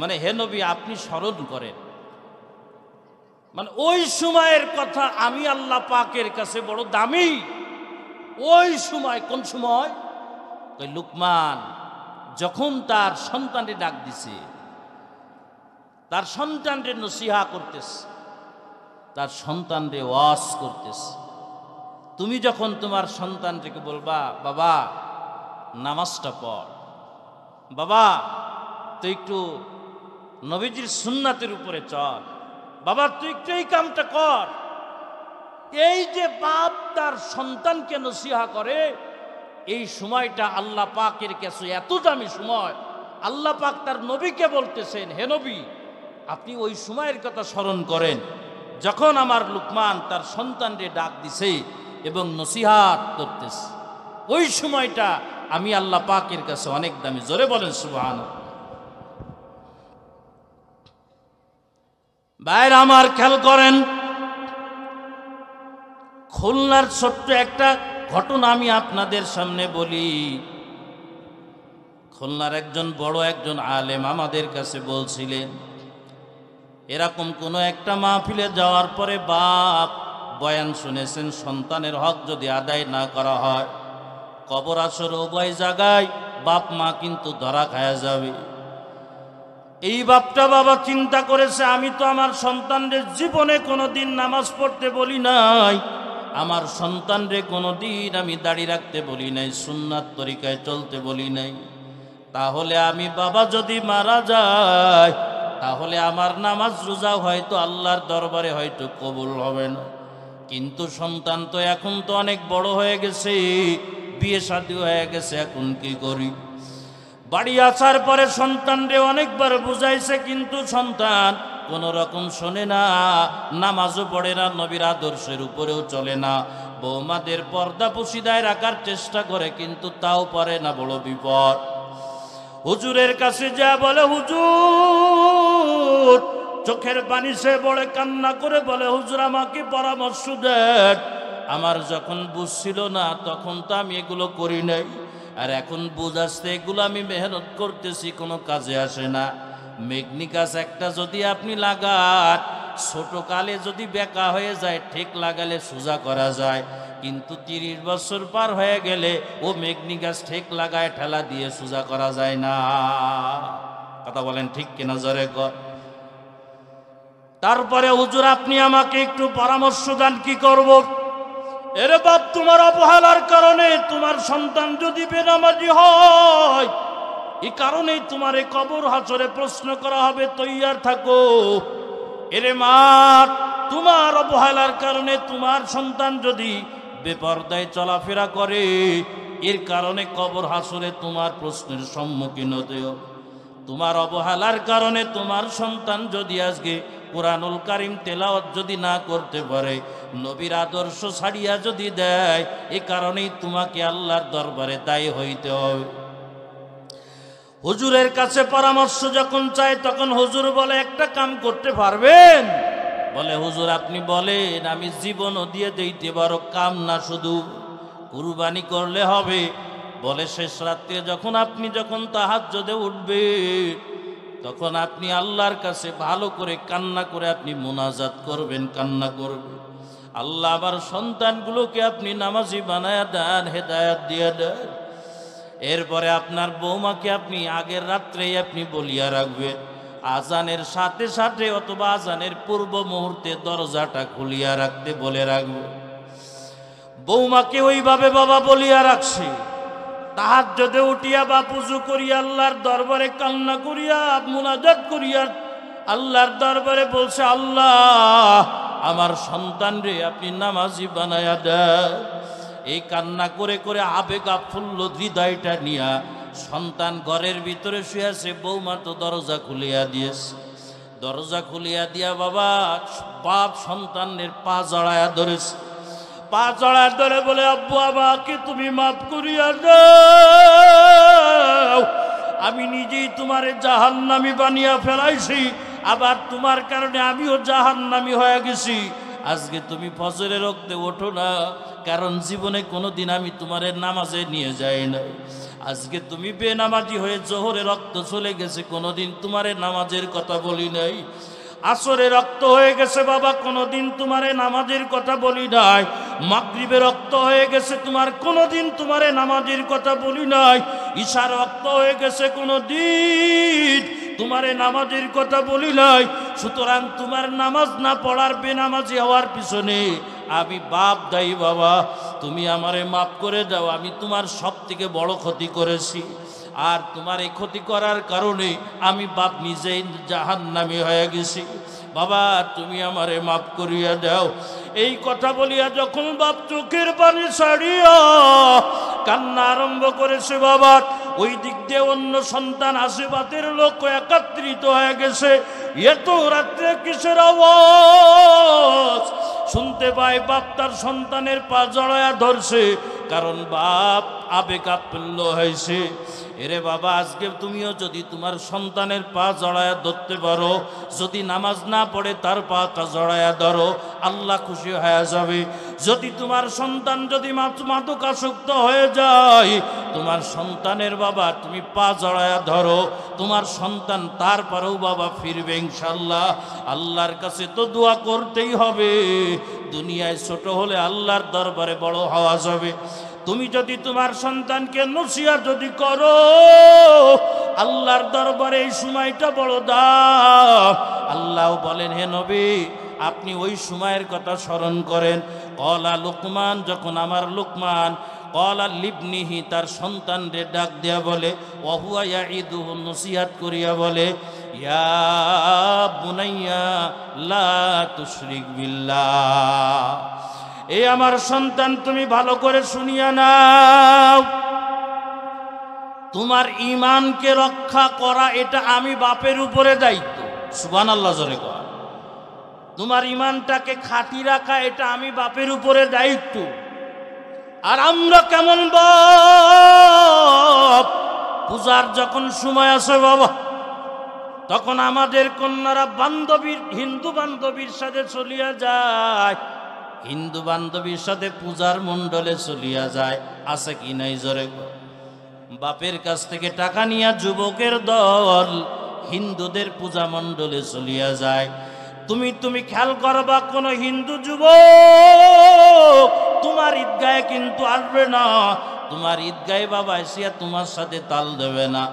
মানে হে নবী আপনি স্মরণ করেন, মানে ওই সময়ের কথা আমি আল্লাহ পাকের কাছে বড় দামি। ওই সময় কোন সময়? লুকমান যখন তার সন্তানকে ডাক দিছে, তার সন্তানকে নসিহা করতেছে, তার সন্তানকে ওয়াজ করতেছে। তুমি যখন তোমার সন্তানকে বলবা বাবা নামাজটা পড়, বাবা তুই একটু নবীজির সুন্নাতের উপরে চল, বাবা তুই একটু এই কামটা কর, এই যে বাপ তার সন্তানকে নসিহা করে, এই সময়টা আল্লাহ পাকের কাছে এত দামি সময়। আল্লাহ পাক তার নবীকে বলতেছেন হে নবী আপনি ওই সময়ের কথা স্মরণ করেন যখন আমার লুকমান তার সন্তানকে ডাক দিছে এবং নসিহাত করতেছে। ওই সময়টা আমি আল্লাহ পাকের কাছে অনেক দামি। জোরে বলেন সুবহানাল্লাহ। ভাইরা আমার খেয়াল করেন, খুলনার ছোট্ট একটা ঘটনা আমি আপনাদের সামনে বলি। খুলনার একজন বড় একজন আলেম আমাদের কাছে বলছিলেন, এরকম কোনো একটা মাহফিলে যাওয়ার পরে বাপ বয়ান শুনেছেন সন্তানের হক যদি আদায় না করা হয় কবর আসর উভয় জায়গায় বাপ মা কিন্তু ধরা খায়া যাবে। এই বাপটা বাবা চিন্তা করেছে আমি তো আমার সন্তানদের জীবনে কোনোদিন নামাজ পড়তে বলি নাই, আমার সন্তানরে কোনোদিন আমি দাড়ি রাখতে বলি নাই, সুন্নাত তরিকায় চলতে বলি নাই, তাহলে আমি বাবা যদি মারা যায় তাহলে আমার নামাজ রোজা হয়তো আল্লাহর দরবারে হয়তো কবুল হবে না। কিন্তু সন্তান তো এখন তো অনেক বড় হয়ে গেছে, বিয়ে শাদী হয়ে গেছে, এখন কি করি? বাড়ি আসার পরে সন্তানরে অনেকবার বুঝাইছে, কিন্তু সন্তান কোনো রকম শোনে না, নামাজও পড়ে না, নবীর আদর্শের উপরেও চলে না, বৌমাদের পর্দা পুশিদায় রাখার চেষ্টা করে কিন্তু তাও পারে না, বড় বিপদ। হুজুরের কাছে যা বলে, হুজুর চোখের পানি সে বলে কান্না করে বলে, হুজুর আমাকে পরামর্শ দেন। আমার যখন বুঝছিল না তখন তো আমি এগুলো করি নাই, আর এখন বুঝ আসতে এগুলো আমি মেহনত করতেছি, কোনো কাজে আসে না। মেঘনি গাছ একটা যদি আপনি লাগান, ছোট কালে যদি বেঁকা হয়ে যায়, ঠিক লাগালে সোজা করা যায়, কিন্তু 30 বছর পার হয়ে গেলে ও মেঘনি গাছ ঠিক লাগায় ঠেলা দিয়ে সোজা করা যায় না। কথা বলেন ঠিক কিনা জোরে কর। তারপরে হুজুর আপনি আমাকে একটু পরামর্শ দেন, কি করব? এরে বাপ, তোমার অবহেলার কারণে তোমার সন্তান যদি বেনামাজি হয়, এই কারণেই তোমার এই কবর হাসরে প্রশ্ন করা হবে, তৈয়ার থাকো। এরে মা, তোমার অবহেলার কারণে তোমার সন্তান যদি বেপরদায় চলাফেরা করে, এর কারণে কবর হাসরে তোমার প্রশ্নের সম্মুখীন হতে হবে। তোমার অবহেলার কারণে তোমার সন্তান যদি আজকে কুরআনুল কারীম তেলাওয়াত যদি না করতে পারে, নবীর আদর্শ ছাড়িয়া যদি দেয়, এ কারণেই তোমাকে আল্লাহর দরবারে দায়ী হইতে হবে। হুজুরের কাছে পরামর্শ যখন চায়, তখন হুজুর বলে, একটা কাম করতে পারবেন? বলে, হুজুর আপনি বলেন, আমি জীবনও দিয়ে দিতে পারো, কাম না শুধু কুরবানি করলে হবে। বলে, শেষ রাত্রে যখন আপনি তাহাজ্জুদে উঠবে, তখন আপনি আল্লাহর কাছে ভালো করে কান্না করে আপনি মুনাজাত করবেন, কান্না করবেন, আল্লাহ আমার সন্তানগুলোকে আপনি নামাজি বানায়া দেন, হেদায়াত দিয়ে দেন। এরপরে আপনার বৌমাকে আপনি আগের রাত্রেই আপনি বলিয়া রাখবেন, আজানের সাথে সাথে অথবা আজানের পূর্ব মুহূর্তে দরজাটা খুলিয়া রাখতে বলে রাখবেন। বৌমাকে ওইভাবে বাবা বলিয়া রাখছে, তাহাজ্জুদে উঠিয়া বা পুজো করিয়া আল্লাহর দরবারে কান্না করিয়া মুনাজাত করিয়া আল্লাহর দরবারে বলছে, আল্লাহ আমার সন্তান রে আপনি নামাজি বানায়া দেন। এই কান্না করে করে আবেগ আপ্লুত হৃদয়টা নিয়া সন্তান ঘরের ভিতরে শুয়ে আছে, বৌমা তো দরজা খুলিয়া দিয়েছে। দরজা খুলিয়া দিয়া বাপ সন্তানের পা জড়ায়া ধরেছে, পা জড়ায় ধরে বলে, আব্বু আমাকে তুমি মাফ করিয়া দাও, আমি নিজেই তোমারে জাহান্নামী বানিয়া ফেলাইছি, আবার তোমার কারণে আমিও জাহান্নামী হয়ে গেছি। আজকে তুমি ফজরের রক্তে ওঠো না, কারণ জীবনে কোনোদিন আমি তোমারে নামাজে নিয়ে যাই না। আজকে তুমি বেনামাজি হয়ে জোহরে রক্ত চলে গেছে, কোনোদিন তোমারে নামাজের কথা বলি নাই। আসরে রক্ত হয়ে গেছে বাবা, কোনোদিন তোমারে নামাজের কথা বলি নাই। মাগরিবে রক্ত হয়ে গেছে, কোনোদিন তোমারে নামাজের কথা বলি নাই। ঈশার রক্ত হয়ে গেছে, কোনোদিন তোমারে নামাজের কথা বলি নাই। সুতরাং তোমার নামাজ না পড়ার, বেনামাজি হওয়ার পিছনে আমি বাপ দায়ী বাবা। তুমি আমারে মাফ করে দাও, আমি তোমার সব থেকে বড় ক্ষতি করেছি, আর তোমার এই ক্ষতি করার কারণে আমি বাপ নিজেই জাহান্নামী হয়ে গেছি। বাবা তুমি আমারে মাফ করিয়া দাও। এই কথা বলিয়া যখন বাপ চোখের পানি ছাড়িয়া কান্না আরম্ভ করেছে বাবা, ওই দিক দিয়ে অন্য সন্তান আশেপাশের লোক একত্রিত হয়ে গেছে। এত রাত্রে কিসের আওয়াজ শুনতে পায়? বাপ তার সন্তানের পা জড়ায়া ধরছে, কারণ বাপ আবেগ আপ্লুত হয়েছে। এরে বাবা, আজকে তুমিও যদি তোমার সন্তানের পা জড়ায়া ধরতে পারো, যদি নামাজ না পড়ে তার পাটা জড়ায়া ধরো, আল্লাহ খুশি হয়ে যাবে। যদি তোমার সন্তান যদি মাদকাসক্ত হয়ে যায়, তোমার সন্তানের বাবা তুমি পা জড়ায়া ধরো, তোমার সন্তান তারপরেও বাবা ফিরবে ইনশাআল্লাহ। আল্লাহর কাছে তো দোয়া করতেই হবে, দুনিয়ায় ছোট হলে আল্লাহর দরবারে বড় হওয়া যাবে। তুমি যদি তোমার সন্তানকে নসিহত যদি করো, আল্লাহর দরবারে এই সময়টা বড় দাম। আল্লাহ বলেন, হে নবী আপনি ওই সময়ের কথা স্মরণ করেন। কলা লুকমান, যখন আমার লুকমান কলা লিবনিহি তার সন্তানরে ডাক দেয়া বলে, ওয়াহুয়া ইয়াইদুহু নসিহত করিয়া বলে, ইয়া বুনাইয়া লা তুশরিক বিল্লাহ। এই আমার সন্তান তুমি ভালো করে শুনিয়া নাও, তোমার ঈমানকে রক্ষা করা এটা আমি বাপের উপরে দায়িত্ব। সুবহানাল্লাহ জোরে কর। তোমার ঈমানটাকে খাঁটি রাখা এটা আমি বাপের উপরে দায়িত্ব। আর আমরা কেমন বাপ, পূজার যখন সময় আসে বাবা, তখন আমাদের কন্যারা বান্ধবীর হিন্দু বান্ধবীর সাথে চলিয়া যায়, হিন্দু বান্ধবীর সাথে পূজার মণ্ডলে চলিয়া যায়। আছে কি নাই জোরে? বাপের কাছ থেকে টাকা নিয়া যুবকের দল হিন্দুদের পূজা মণ্ডলে চলিয়া যায়। তুমি খেয়াল করবা, কোন হিন্দু যুবক তোমার ঈদগাহে কিন্তু আসবে না, তোমার ঈদগাহে বাবা এসিয়া তোমার সাথে তাল দেবে না।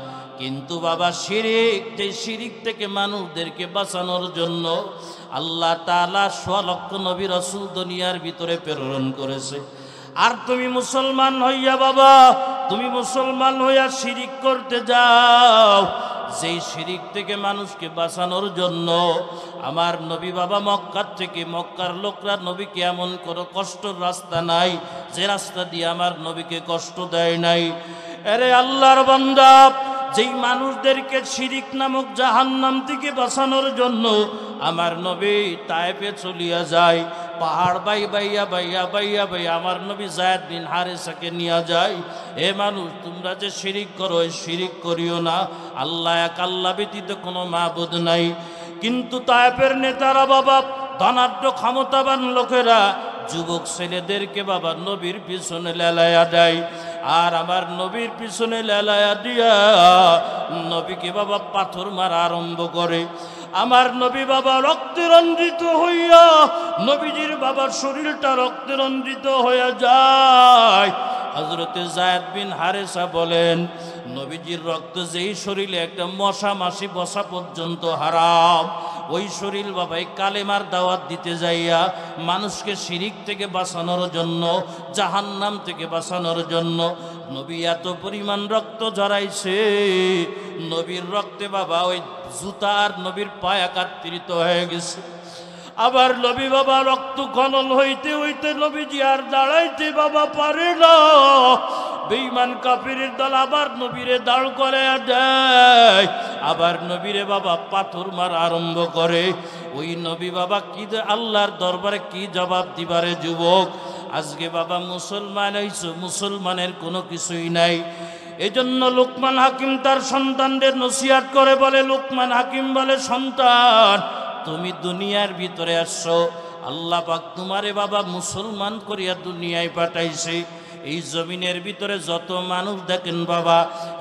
কিন্তু বাবা শিরিক, যে শিরিক থেকে মানুষদেরকে বাঁচানোর জন্য আল্লাহ তাআলা ১০০ লক্ষ নবী রাসূল দুনিয়ার ভিতরে প্রেরণ করেছে। আর তুমি মুসলমান হইয়া বাবা, তুমি মুসলমান হইয়া শিরিক করতে যাও, যেই শিরিক থেকে মানুষকে বাঁচানোর জন্য আমার নবী বাবা মক্কার থেকে, মক্কার লোকরা নবীকে এমন কোনো কষ্টের রাস্তা নাই যে রাস্তা দিয়ে আমার নবীকে কষ্ট দেয় নাই। আরে আল্লাহর বান্দা, যেই মানুষদেরকে শিরিক নামক জাহান্নাম থেকে বাঁচানোর জন্য আমার নবী তায়েফে চলিয়া যায়, পাহাড় বাইয়া আমার নবী যায়েদ বিন হারেসাকে নিয়ে যায়। এ মানুষ, তোমরা যে শিরিক করো, এই শিরিক করিও না, আল্লাহ এক, আল্লাহ ব্যতীত কোনো মাবুদ নাই। কিন্তু তায়েফের নেতারা বাবা, ধনাঢ্য ক্ষমতাবান লোকেরা যুবক ছেলেদেরকে বাবা নবীর পিছনে লেলায়া দেয়। আর আমার নবীর পিছনে লেলায়া দিয়া নবীকে বাবা পাথর মারা আরম্ভ করে। আমার নবী বাবা রক্তে রঞ্জিত হইয়া, নবীজির বাবার শরীরটা রক্তে রঞ্জিত হইয়া যায়। হযরতে যায়েদ বিন হারেসা বলেন, নবীজির রক্ত যেই শরীরে একটা মশা মাছি বসা পর্যন্ত হারাম, ওই শরীর বাবাই কালেমার দাওয়াত দিতে যাইয়া মানুষকে শিরিক থেকে বাঁচানোর জন্য, জাহান্নাম থেকে বাঁচানোর জন্য নবী এত পরিমাণ রক্ত ঝরাইছে, নবীর রক্তে বাবা ওই জুতার নবীর পায়ে একাত্রিত হয়ে গেছে। আবার নবী বাবা রক্ত খনন হইতে হইতে নবীজি আর দাঁড়াইতে বাবা পারে না। বেঈমান কাফিরের দল আবার নবীরে দাঁড় করে দেয়, আবার নবীরে বাবা পাথর মারা আরম্ভ করে। ওই নবী বাবা কি আল্লাহর দরবারে কি জবাব দিবারে যুবক? আজকে বাবা মুসলমান হইছো, মুসলমানের কোনো কিছুই নাই। এজন্য লোকমান হাকিম তার সন্তানদের নসিহত করে বলে, লোকমান হাকিম বলে, সন্তান তুমি দুনিয়ার ভিতরে আসছো, আল্লাহ পাক তোমারে বাবা মুসলমান করিয়া দুনিয়ায় পাঠাইছে। এই জমিনের ভিতরে যত মানুষ দেখেন বাবা,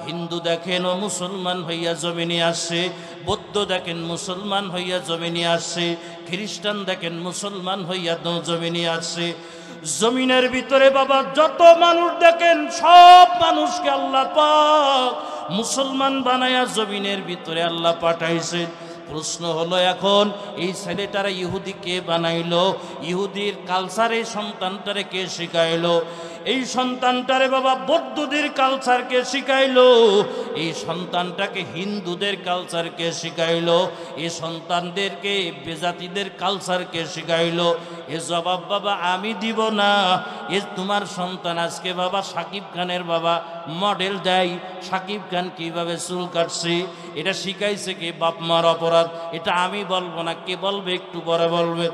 হিন্দু দেখেন ও মুসলমান হইয়া জমিনে আসছে, বৌদ্ধ দেখেন মুসলমান হইয়া জমিনে আসছে, খ্রিস্টান দেখেন মুসলমান হইয়া জমিনে আসছে। জমিনের ভিতরে বাবা যত মানুষ দেখেন, সব মানুষকে আল্লাহ পাক মুসলমান বানায়া জমিনের ভিতরে আল্লাহ পাঠাইছে। প্রশ্ন হলো এখন, এই ছেলেটারা ইহুদি কে বানাইলো? ইহুদির কালচারে সন্তানটারে কে শিখাইলো? এই সন্তানটারে বাবা বৌদ্ধদের কালচারকে শিখাইলো? এই সন্তানটাকে হিন্দুদের কালচারকে শিখাইলো? এই সন্তানদেরকে বেজাতিদের কালচারকে শিখাইলো? এ জবাব বাবা আমি দিব না। এ তোমার সন্তান আজকে বাবা শাকিব খানের বাবা মডেল দেয়, শাকিব খান কিভাবে চুল কাটছে, এটা শিখাইছে কে? বাপ মার অপরাধ। এটা আমি বলবো না, কে বলবে একটু পরে বলবে।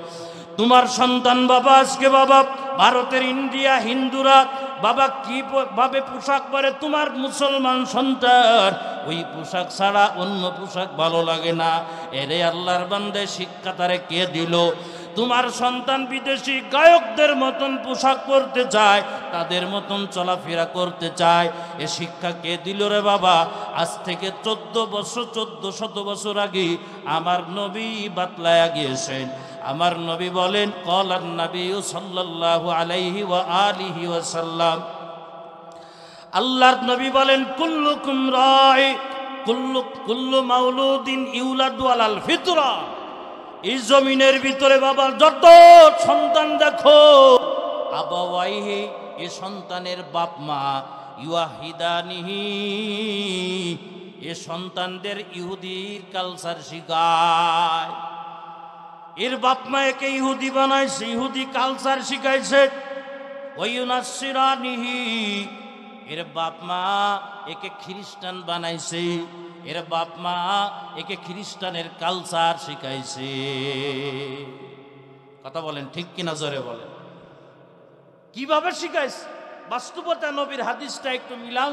তোমার সন্তান বাবা আজকে বাবা ভারতের ইন্ডিয়া হিন্দুরা বাবা কি ভাবে পোশাক পরে, তোমার মুসলমান সন্তান ওই পোশাক ছাড়া অন্য পোশাক ভালো লাগে না। এরে আল্লাহর বান্দে শিক্ষা তারে কে দিল? তোমার সন্তান বিদেশি গায়কদের মতন পোশাক পরতে চায়, তাদের মতন চলাফেরা করতে চায়, এ শিক্ষা কে দিল রে বাবা? আজ থেকে 1400 বছর আগে আমার নবী বাতলায়া গিয়েছেন। আমার নবী বলেন, ক্বালান নবী সাল্লাল্লাহু আলাইহি ওয়া আলিহি ওয়াসাল্লাম, আল্লাহর নবী বলেন, কুল্লুকুম রাই কুল্লু মাউলুদিন ইউলাদু আলাল ফিতরা। এই জমিনের ভিতরে বাবা যত সন্তান দেখো, আবাওয়াইহি, এই সন্তানের বাপ মা, ইউয়াহিদানিহি, এ সন্তানদের ইহুদির কালচার শিখায়। এর বাপ মা একে ইহুদি বানাইছে, ইহুদি কালচার শিখাইছে। ওয়ায়ুনাসসিরানিহি, এর বাপ মা একে খ্রিস্টান বানাইছে, এর বাপ মা একে খ্রিস্টানের কালচার শিখাইছে। কথা বলেন ঠিক কিনা, জোরে বলেন। কিভাবে শিখাইছে? বাস্তবতা নবীর হাদিসটা একটু মিলাও।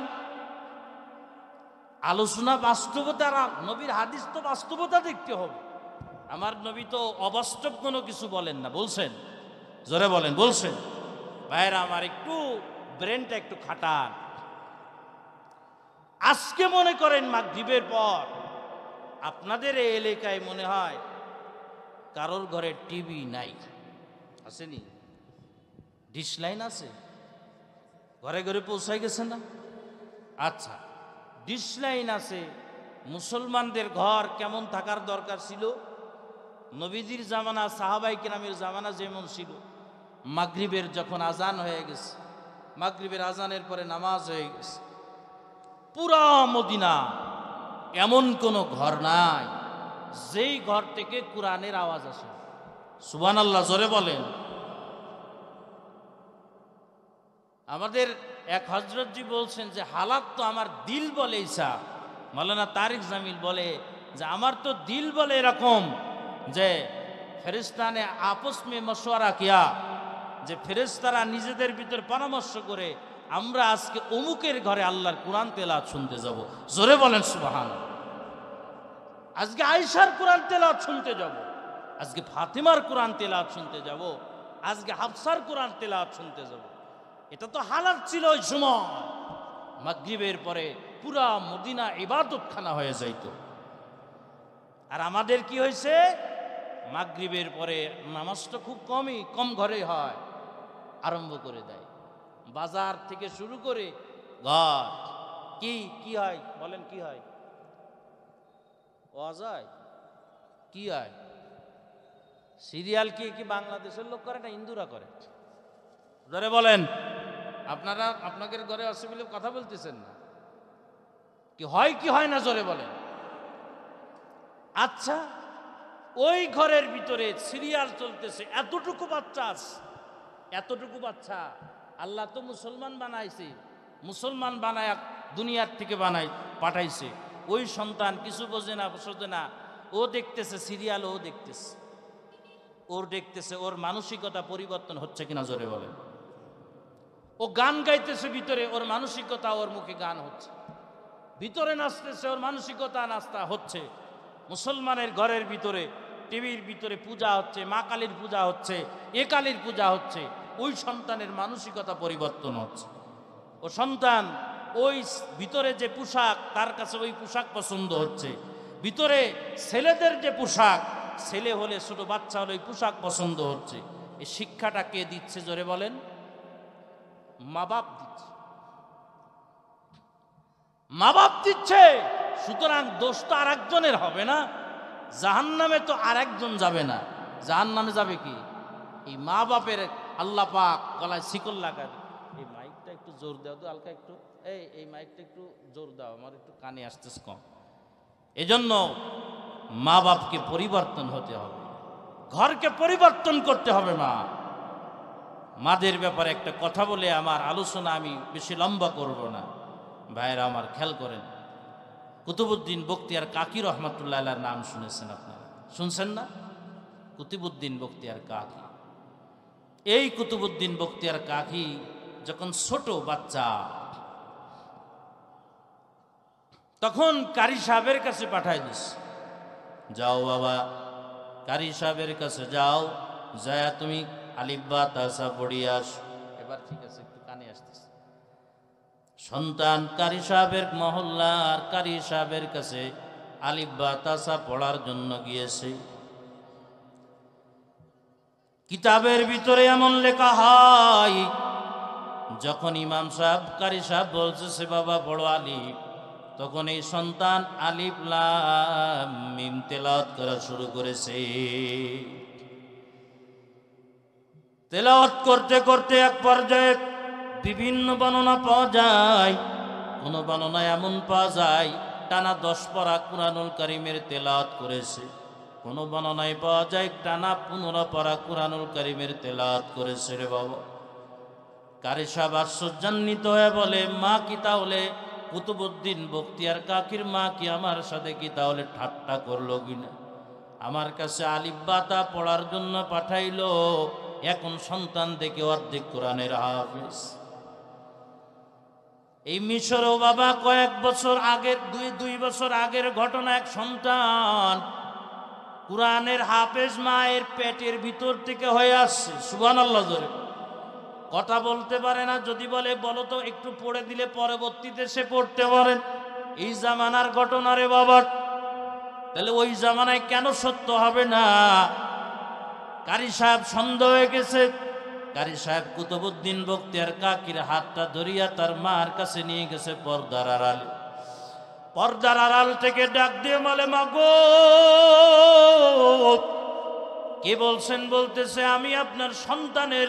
আলোচনা বাস্তবতা, নবীর হাদিস তো বাস্তবতা দেখতে হবে। আমার নবী তো অবাস্তব কোনো কিছু বলেন না, বলছেন? জোরে বলেন, বলছেন? ভাইরা আমার, একটু ব্রেনটা একটু খাটান। আজকে মনে করেন মাগরিবের পর আপনাদের এই এলাকায় মনে হয় কারোর ঘরে টিভি নাই, আসেনি? ডিশ লাইন আছে, ঘরে ঘরে পৌঁছাই গেছে না? আচ্ছা, ডিশ লাইন আছে। মুসলমানদের ঘর কেমন থাকার দরকার ছিল? নবীজির জামানা, সাহাবাই কেরামের জামানা যেমন ছিল, মাগরিবের যখন আজান হয়ে গেছে, মাগরিবের আজানের পরে নামাজ হয়ে গেছে, পুরা মদিনা এমন কোন ঘর নাই যেই ঘর থেকে কোরআনের আওয়াজ আসে। সুবহানাল্লাহ, জোরে বলেন। আমাদের এক হযরতজি বলছেন যে হালাত তো আমার দিল বলে, ঈসা মাওলানা তারিক জামিল বলে যে আমার তো দিল বলে এরকম যে ফেরেশতা ने आपस में मशवरा किया, যে ফেরেশতারা নিজেদের ভিতর পরামর্শ করে আমরা আজকে অমুকের ঘরে আল্লাহর কোরআন তেলাওয়াত শুনতে যাব। জোরে বলেন সুবহানাল্লাহ। আজকে আয়েশার কোরআন তেলাওয়াত শুনতে যাব, আজকে ফাতিমার কোরআন তেলাওয়াত শুনতে যাব, আজকে হাফসার কোরআন তেলাওয়াত শুনতে যাব। এটা তো হালাত ছিল ওই সময়। মাগরিবের পরে পুরা মদিনা ইবাদতখানা হয়ে যাইত। আর আমাদের কি হয়েছে? মাগরিবের পরে নামাজটা খুব কম ঘরে হয়, আরম্ভ করে দেয়। বাজার থেকে শুরু করে ঘর কি হয় বলেন? কি হয়? ওয়াজ হয়? কি হয়? সিরিয়াল কি বাংলাদেশের লোক করে না হিন্দুরা করে? ধরে বলেন। আপনারা আপনাদের ঘরে আছে বলে কথা বলতেছেন না, কি হয় কি হয় না জোরে বলেন। আচ্ছা, ওই ঘরের ভিতরে সিরিয়াল চলতেছে, এতটুকু বাচ্চা আছে, এতটুকু বাচ্চা। আল্লাহ তো মুসলমান বানাইছে, মুসলমান বানায় দুনিয়ার থেকে পাঠাইছে। ওই সন্তান কিছু বোঝে না, ও দেখতেছে সিরিয়াল, ও দেখতেছে, ওর মানসিকতা পরিবর্তন হচ্ছে কিনা জোরে বলেন। ও গান গাইতেছে ভিতরে, ওর মানসিকতা, ওর মুখে গান হচ্ছে। ভিতরে নাচতেছে, ওর মানসিকতা নাস্তা হচ্ছে। মুসলমানের ঘরের ভিতরে টিভির ভিতরে পূজা হচ্ছে, মা কালীর পূজা হচ্ছে, এ কালীর পূজা হচ্ছে। ওই সন্তানের মানসিকতা পরিবর্তন হচ্ছে। ও সন্তান ওই ভিতরে যে পোশাক, তার কাছে ওই পোশাক পছন্দ হচ্ছে। ভিতরে ছেলেদের যে পোশাক, ছেলে হলে ছোট বাচ্চা হলে ওই পোশাক পছন্দ হচ্ছে। এই শিক্ষাটা কে দিচ্ছে জোরে বলেন? মা বাপ দিচ্ছে, মা বাপ দিচ্ছে। সুতরাং দোষ তো আর একজনের হবে না, জাহান্নামে তো আর একজন যাবে না। জাহান্নামে যাবে কি? এই মা বাপের। আল্লাহ পাক গলায় শিকল লাগাবে। এই মাইকটা একটু জোর দাও তো হালকা একটু, এই মাইকটা একটু জোর দাও, আমার একটু কানে আসতেছে কম। এজন্য মা বাপকে পরিবর্তন হতে হবে, ঘরকে পরিবর্তন করতে হবে। মাদের ব্যাপারে একটা কথা বলে আমার আলোচনা আমি বেশি লম্বা করব না। ভাইরা আমার, খেয়াল করেন, কুতুবউদ্দিন বখতিয়ার কাকি রহমাতুল্লাহ আলাইহির নাম শুনেছেন আপনারা? শুনছেন না? কুতুবউদ্দিন বখতিয়ার কাকি। এই কুতুবউদ্দিন বখতিয়ার কাকি যখন ছোট বাচ্চা, তখন কারি সাহেবের কাছে পাঠায় দিস, যাও বাবা, কারি সাহেবের কাছে যাও, যায় তুমি আলিফ বা তাসা পড়িয়ে আস। এবার ঠিক আছে, একটু কানে আসতেছে। সন্তান কারি সাহেবের মহল্লার কারি সাহেবের কাছে আলিফ বা তাসা পড়ার জন্য গিয়েছে। কিতাবের ভিতরে এমন লেখা হয়, যখন ইমাম সাহেব কারি সাহেব বলছে বাবা পড়ো আলিফ, তখন এই সন্তান আলিফ লাম মিম তেলাওয়াত করা শুরু করেছে। তেলাওয়াত করতে করতে এক পর্যায়ে বিভিন্ন বর্ণনা পাওয়া যায়। কোন বর্ণনায় এমন পাওয়া যায় টানা 10 পারা কুরআনুল কারীমের তেলাওয়াত করেছে। কোন বর্ণনায় পাওয়া যায় টানা 15 পারা কুরআনুল কারীমের তেলাওয়াত করেছে। রে বাবা, কারি সাহেব আশ্চর্যান্বিত হয়ে বলে, মা কি তাহলে কুতুবউদ্দিন বখতিয়ার কাকির মা কি আমার সাথে কি তাহলে ঠাট্টা করলো কিনা? আমার কাছে আলিফ বা তা পড়ার জন্য পাঠাইলো, এখন সন্তান দেখে অর্ধেক কোরআনের হাফেজ। এই মিশরেও বাবা কয়েক বছর আগের দুই বছর আগের ঘটনা। এক সন্তান কুরআনের হাফেজ মায়ের পেটের ভিতর থেকে হয়ে আসছে, সুবহানাল্লাহ জোরে। কথা বলতে পারে না, যদি বলে বলো তো একটু পড়ে দিলে পরবর্তীতে সে পড়তে পারেন। এই জামানার ঘটনা রে বাবা। তাহলে ওই জামানায় কেন সত্য হবে না? কারি সাহেব সন্দেহ হয়ে গেছে। কারি সাহেব কুতুবউদ্দিন বখতিয়ার কাকির হাতটা ধরিয়া তার মার কাছে নিয়ে গেছে পর্দার আড়ালে। পর্দার আড়াল থেকে ডাক দিয়ে বলে, মা গো, কে বলছেন? বলতেছে আমি আপনার সন্তানের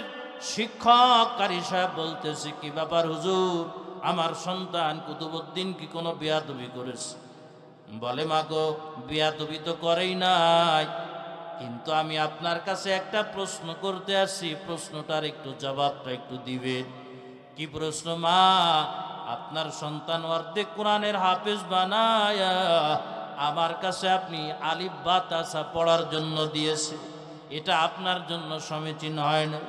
শিক্ষক। কারি সাহেব বলতেছে, কি ব্যাপার হুজুর, আমার সন্তান কুতুবউদ্দিন কি কোনো বেয়াদবি করেছে? বলে, মা গো, বেয়াদবি তো করেই নাই, কিন্তু আমি আপনার কাছে একটা প্রশ্ন করতে আসছি, প্রশ্নটার একটু জবাবটা একটু দিবেন। কি প্রশ্ন মা? আপনার সন্তান অর্ধেক কোরআনের হাফেজ বানায়া আমার কাছে আপনি আলিফ বা তাসা পড়ার জন্য দিয়েছে, এটা আপনার জন্য সমীচীন হয় না।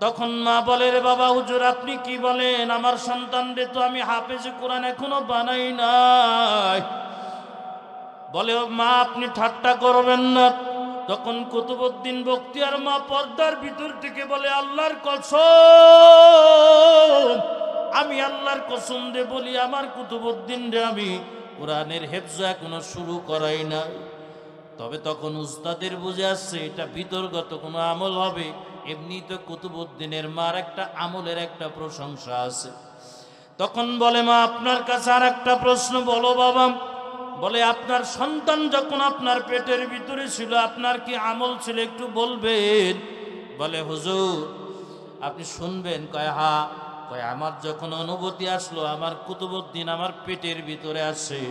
তখন মা বলে, রে বাবা হুজুর আপনি কি বলেন? আমার সন্তানরে তো আমি হাফেজ কোরআন এখনো বানাই নাই। বলে, মা আপনি ঠাট্টা করবেন না। তখন কুতুবউদ্দিন বখতিয়ার মা পর্দার ভিতর থেকে বলে, আল্লাহর কসম, আমি আল্লাহর কসম দিয়ে বলি, আমার কুতুবউদ্দিন রে আমি কোরআনের হেফজ এখনো শুরু করাই না। তবে তখন উস্তাদের বুঝে আসছে এটা বিতর্গত কোনো আমল হবে। এমনি তো কুতুবউদ্দিনের মার একটা আমলের একটা প্রশংসা আছে। তখন বলে, মা আপনার কাছে আর একটা প্রশ্ন। বলো বাবা। বলে, আপনার সন্তান যখন আপনার পেটের ভিতরে ছিল আপনার কি আমল ছিল একটু বলবেন? বলে, হুজুর আপনি শুনবেন? কয় হা। কয় আমার যখন অনুভূতি আসলো আমার কুতুবউদ্দিন আমার পেটের ভিতরে আসে,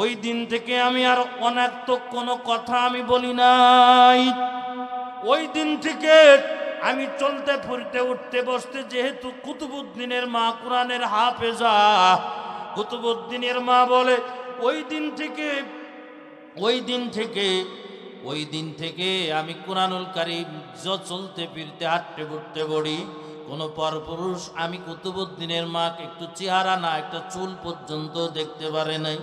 ওই দিন থেকে আমি আর অনাত্মক কোনো কথা আমি বলি নাই। ওই দিন থেকে আমি চলতে ফিরতে উঠতে বসতে, যেহেতু কুতুবউদ্দিনের মা কোরআনের হাফেজা, কুতুবউদ্দিনের মা বলে ওই দিন থেকে আমি কুরআনুল কারীম চলতে ফিরতে হাঁটতে ঘুরতে পড়ি, কোনো পরপুরুষ আমি কুতুবউদ্দিনের মাকে একটু চেহারা না একটা চুল পর্যন্ত দেখতে পারে নাই।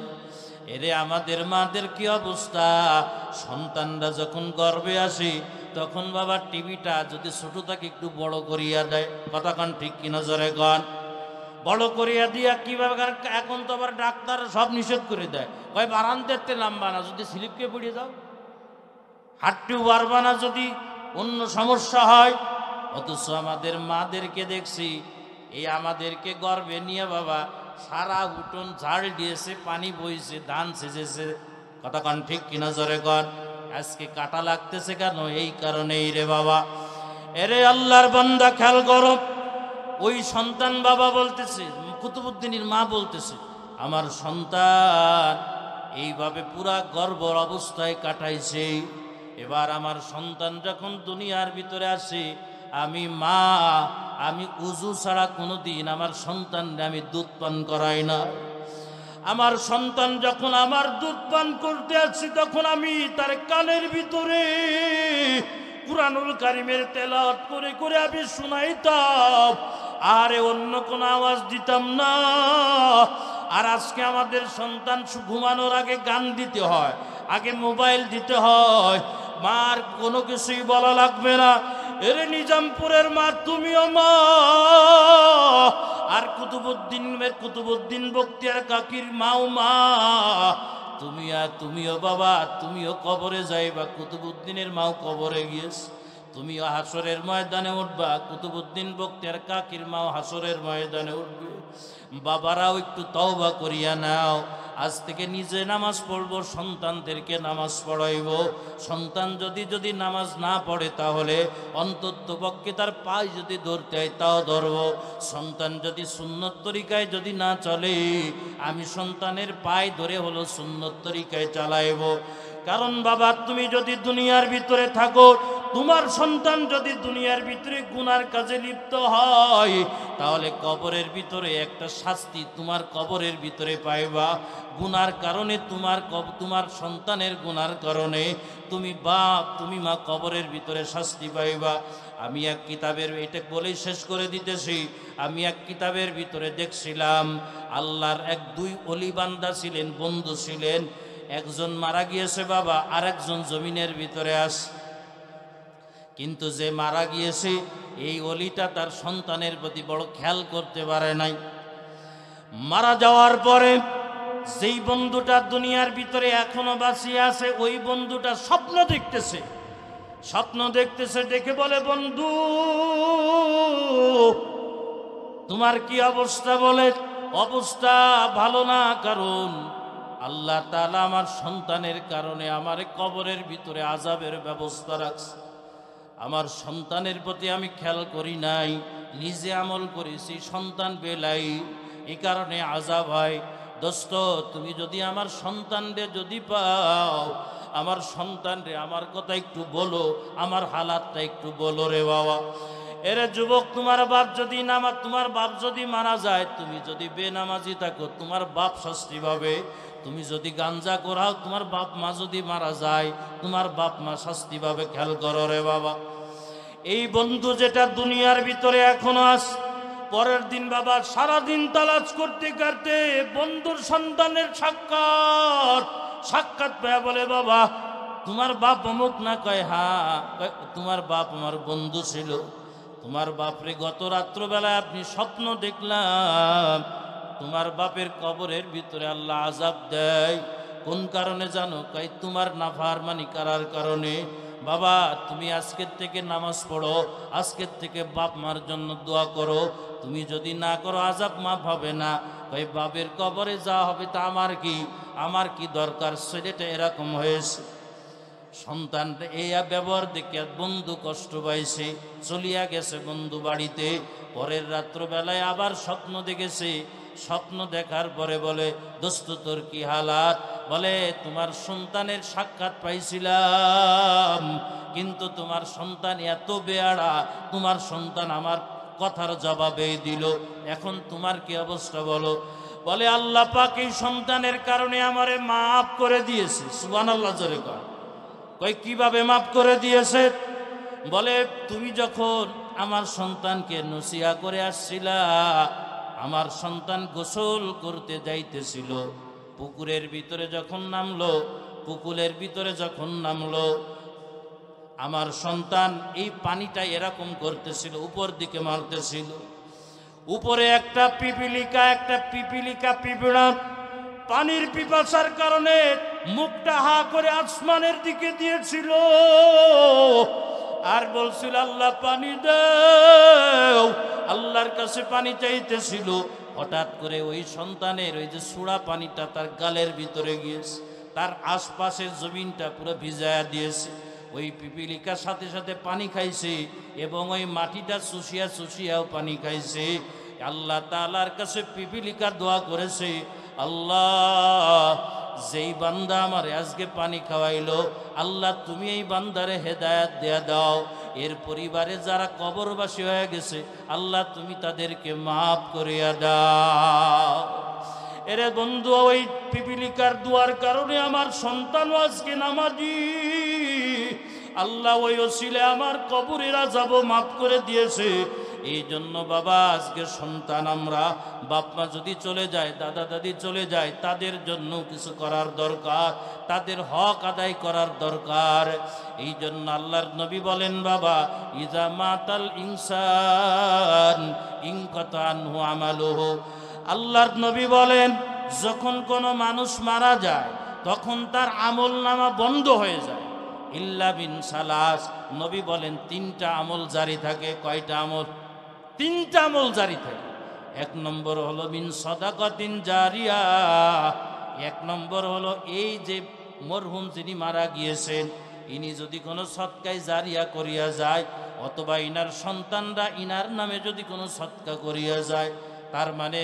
এরে আমাদের মাদের কি অবস্থা? সন্তানরা যখন গর্ভে আসে তখন বাবা টিভিটা যদি ছোট থাকে একটু বড় করিয়া দেয়। কথা কান ঠিক কিনা জোরে কন? বড় করিয়া দিয়া কিভাবে? এখন তো আবার ডাক্তার সব নিষেধ করে দেয়, কয় বারান্দাতে নামবা না, যদি স্লিপকে পড়ে যাও, হাঁটতেও পারবা না, যদি অন্য সমস্যা হয়। অথচ আমাদের মাদেরকে দেখছি, এই আমাদেরকে গর্ভে নিয়ে বাবা সারা উঠোন ঝাড় দিয়েছে, পানি বইছে, ধান সেজেছে। কথা কন ঠিক কিনা জোরে কন? আজকে কাটা লাগতেছে কেন? এই কারণেই রে বাবা। এরে আল্লাহর বান্দা খেয়াল করো, ওই সন্তান বাবা বলতেছে, কুতুবউদ্দিনের মা বলতেছে, আমার সন্তান এইভাবে পুরা গর্ভর অবস্থায় কাটাইছে। এবার আমার সন্তান যখন দুনিয়ার ভিতরে আসে, আমি উজু ছাড়া কোনোদিন আমার সন্তানকে আমি দুধ পান করাই না। আমার সন্তান যখন আমার দুধ পান করতে আসছে তখন আমি তার কানের ভিতরে কুরআনুল কারীমের তেলাওয়াত করে করে আমি শুনাইতাম, আরে অন্য কোনো আওয়াজ দিতাম না। আর আজকে আমাদের সন্তান ঘুমানোর আগে গান দিতে হয়, আগে মোবাইল দিতে হয়, মার কোনো কিছুই বলা লাগবে না। এরে নিজামপুরের মা তুমিও মা, আর কুতুবউদ্দিন বখতিয়ার কাকির মাও মা। তুমিও বাবা, তুমিও কবরে যাইবা, কুতুবউদ্দিনের মাও কবরে গিয়েছে। তুমিও হাসরের ময়দানে উঠবা, কুতুবউদ্দিন বখতিয়ার কাকির মাও হাসরের ময়দানে উঠবে। বাবারাও একটু তওবা করিয়া নাও, আজ থেকে নিজে নামাজ পড়বো, সন্তানদেরকে নামাজ পড়াইব। সন্তান যদি নামাজ না পড়ে তাহলে অন্তত পক্ষে তার পায়ে যদি ধরতে হয় তাও ধরব। সন্তান যদি সুন্নত তরিকায় যদি না চলে, আমি সন্তানের পায়ে ধরে হলো সুন্নত তরিকায় চালাইব। কারণ বাবা তুমি যদি দুনিয়ার ভিতরে থাকো, তোমার সন্তান যদি দুনিয়ার ভিতরে গুনার কাজে লিপ্ত হয়, তাহলে কবরের ভিতরে একটা শাস্তি তোমার কবরের ভিতরে পাইবা। গুনার কারণে তোমার সন্তানের গুনার কারণে তুমি মা কবরের ভিতরে শাস্তি পাইবা। আমি এক কিতাবের, এটা বলেই শেষ করে দিতেছি, আমি এক কিতাবের ভিতরে দেখছিলাম আল্লাহর এক দুই অলি বান্দা ছিলেন, বন্ধু ছিলেন। একজন মারা গিয়েছে বাবা, আর একজন জমিনের ভিতরে আছে। কিন্তু যে মারা গিয়েছে এই অলিটা তার সন্তানের প্রতি বড় খেয়াল করতে পারে নাই। মারা যাওয়ার পরে যেই বন্ধুটা দুনিয়ার ভিতরে এখনো বাঁচিয়ে আছে, ওই বন্ধুটা স্বপ্ন দেখতেছে। স্বপ্ন দেখতেছে, দেখে বলে, বন্ধু তোমার কি অবস্থা? বলে, অবস্থা ভালো না, কারণ আল্লাহ তাআলা আমার সন্তানের কারণে আমার কবরের ভিতরে আযাবের ব্যবস্থা রাখছে। আমার সন্তানের প্রতি আমি খেয়াল করি নাই, নিজে আমল করেছি, সন্তান বেলাই, এই কারণে আযাব হয়। দোস্ত, তুমি যদি আমার সন্তানরে যদি পাও, আমার সন্তানরে আমার কথা একটু বলো, আমার হালাতটা একটু বলো রে বাবা। এরে যুবক, তোমার বাপ যদি মারা যায়, তুমি যদি বেনামাজি থাকো, তোমার বাপ শাস্তি পাবে। তুমি যদি গাঞ্জা করাও, তোমার বাপ মা যদি মারা যায়, তোমার বাপ মা শাস্তি পাবে। খেয়াল করো রে বাবা। এই বন্ধু যেটা দুনিয়ার ভিতরে এখনো আছে, পরের দিন বাবা সারাদিন তালাশ করতে করতে বন্ধুর সন্তানের সাক্ষাৎ পেয়ে বলে, বাবা তোমার বাপ অমুক না? কয় হ্যাঁ। তোমার বাপ আমার বন্ধু ছিল। তোমার বাপরে গত রাত্রবেলায় আপনি স্বপ্ন দেখলাম, তোমার বাপের কবরের ভিতরে আল্লাহ আযাব দেয়। কোন কারণে জানো? কয় তোমার নাফরমানি করার কারণে। বাবা তুমি আজকের থেকে নামাজ পড়ো, আজকের থেকে বাপ মার জন্য দোয়া করো। তুমি যদি না করো আযাব মাফ হবে না। কই বাপের কবরে যা হবে তা আমার কি দরকার? ছেলেটা এরকম হয়েছে। সন্তান এই ব্যবহার দেখে বন্ধু কষ্ট পাইছে, চলিয়া গেছে বন্ধু বাড়িতে। পরের রাত্রবেলায় আবার স্বপ্ন দেখেছে। স্বপ্ন দেখার পরে বলে, দোস্ত তোর কি হালাত? বলে, তোমার সন্তানের সাক্ষাৎ পাইছিলাম, কিন্তু তোমার সন্তান এত বেয়াড়া, তোমার সন্তান আমার কথার জবাবে দিল। এখন তোমার কি অবস্থা বলো? বলে, আল্লাহ পাক এই সন্তানের কারণে আমারে মাফ করে দিয়েছে। সুবহানাল্লাহ জোরে কর। কই কিভাবে মাফ করে দিয়েছে? বলে, তুমি যখন আমার সন্তানকে নসিহা করে আসছিলা, আমার সন্তান গোসল করতে যাইতেছিল, পুকুরের ভিতরে যখন নামলো, আমার সন্তান এই পানিটা এরকম করতেছিল, উপর দিকে মারতেছিল। উপরে একটা পিপিলিকা পানির পিপাসার কারণে মুখটা হা করে আসমানের দিকে দিয়েছিল আর বলছিল, আল্লাহ পানি দাও। আল্লাহর কাছে পানি চাইতেছিল। হঠাৎ করে ওই সন্তানের ওই যে সুড়া পানিটা তার গালের ভিতরে গিয়েছে, তার আশপাশের জমিনটা পুরো ভিজায়া দিয়েছে। ওই পিপিলিকার সাথে সাথে পানি খাইছে এবং ওই মাটিটা চুষিয়াও পানি খাইছে। আল্লাহ তাআলার কাছে পিপিলিকা দোয়া করেছে, আল্লাহ যেই বান্দা আমারে আজকে পানি খাওয়াইলো, আল্লাহ তুমি এই বান্দারে হেদায়েত দেয়া দাও। এর পরিবারে যারা কবরবাসী হয়ে গেছে, আল্লাহ তুমি তাদেরকে মাফ করিয়া দাও। এরে বন্ধু, ওই পিপিলিকার দোয়ার কারণে আমার সন্তানও আজকে নামাজি। আল্লাহ ওই ওসিলে আমার কবরের আযাবও মাফ করে দিয়েছে। এই জন্য বাবা, আজকে সন্তান আমরা, বাপ মা যদি চলে যায়, দাদা দাদি চলে যায়, তাদের জন্য কিছু করার দরকার, তাদের হক আদায় করার দরকার। এই জন্য আল্লাহর নবী বলেন, বাবা ইজা মাতাল ইনসান ইনকাতা আনহু আমালুহু। আল্লাহর নবী বলেন, যখন কোনো মানুষ মারা যায় তখন তার আমল নামা বন্ধ হয়ে যায়, ইল্লা বিন সালাস। নবী বলেন তিনটা আমল জারি থাকে। কয়টা আমল? তিনটা আমল জারি থাকে। এক নম্বর হলো মিন সাদাকাতিন জারিয়া। এক নম্বর হলো এই যে মরহুম যিনি মারা গিয়েছেন, ইনি যদি কোনো সদকায় জারিয়া করিয়া যায়, অথবা ইনার সন্তানরা ইনার নামে যদি কোনো সদকা করিয়া যায়, তার মানে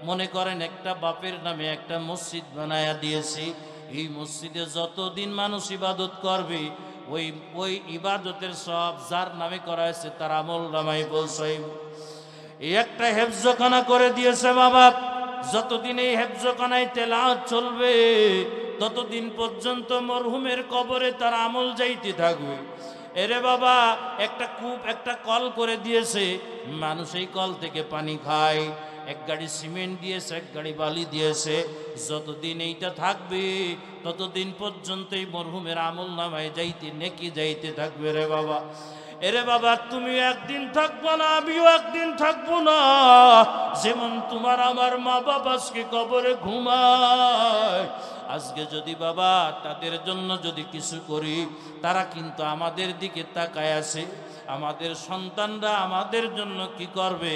মনে করেন একটা বাপের নামে একটা মসজিদ বানায়া দিয়েছি, এই মসজিদে যতদিন মানুষ ইবাদত করবে, ওই ইবাদতের সব যার নামে করা হয়েছে তার আমল নামায় পৌঁছাই। এই একটা হেফজখানা করে দিয়েছে বাবা, যতদিন এই হেফজখানায় তেলাওয়াত চলবে ততদিন পর্যন্ত মরহুমের কবরে তার আমল যাইতে থাকবে। এরে বাবা একটা কূপ একটা কল করে দিয়েছে, মানুষ এই কল থেকে পানি খায়। এক গাড়ি সিমেন্ট দিয়েছে, এক গাড়ি বালি দিয়েছে। যতদিন এইটা থাকবে ততদিন পর্যন্ত এই মরহুমের আমল নামায় যাইতে নেকি যাইতে থাকবে রে বাবা। এরে বাবা তুমি একদিন থাকবো না, আমিও একদিন থাকবো না। যেমন তোমার আমার মা বাবা আজকে কবরে ঘুমায়, আজকে যদি বাবা তাদের জন্য যদি কিছু করি, তারা কিন্তু আমাদের দিকে তাকায় আছে। আমাদের সন্তানরা আমাদের জন্য কি করবে?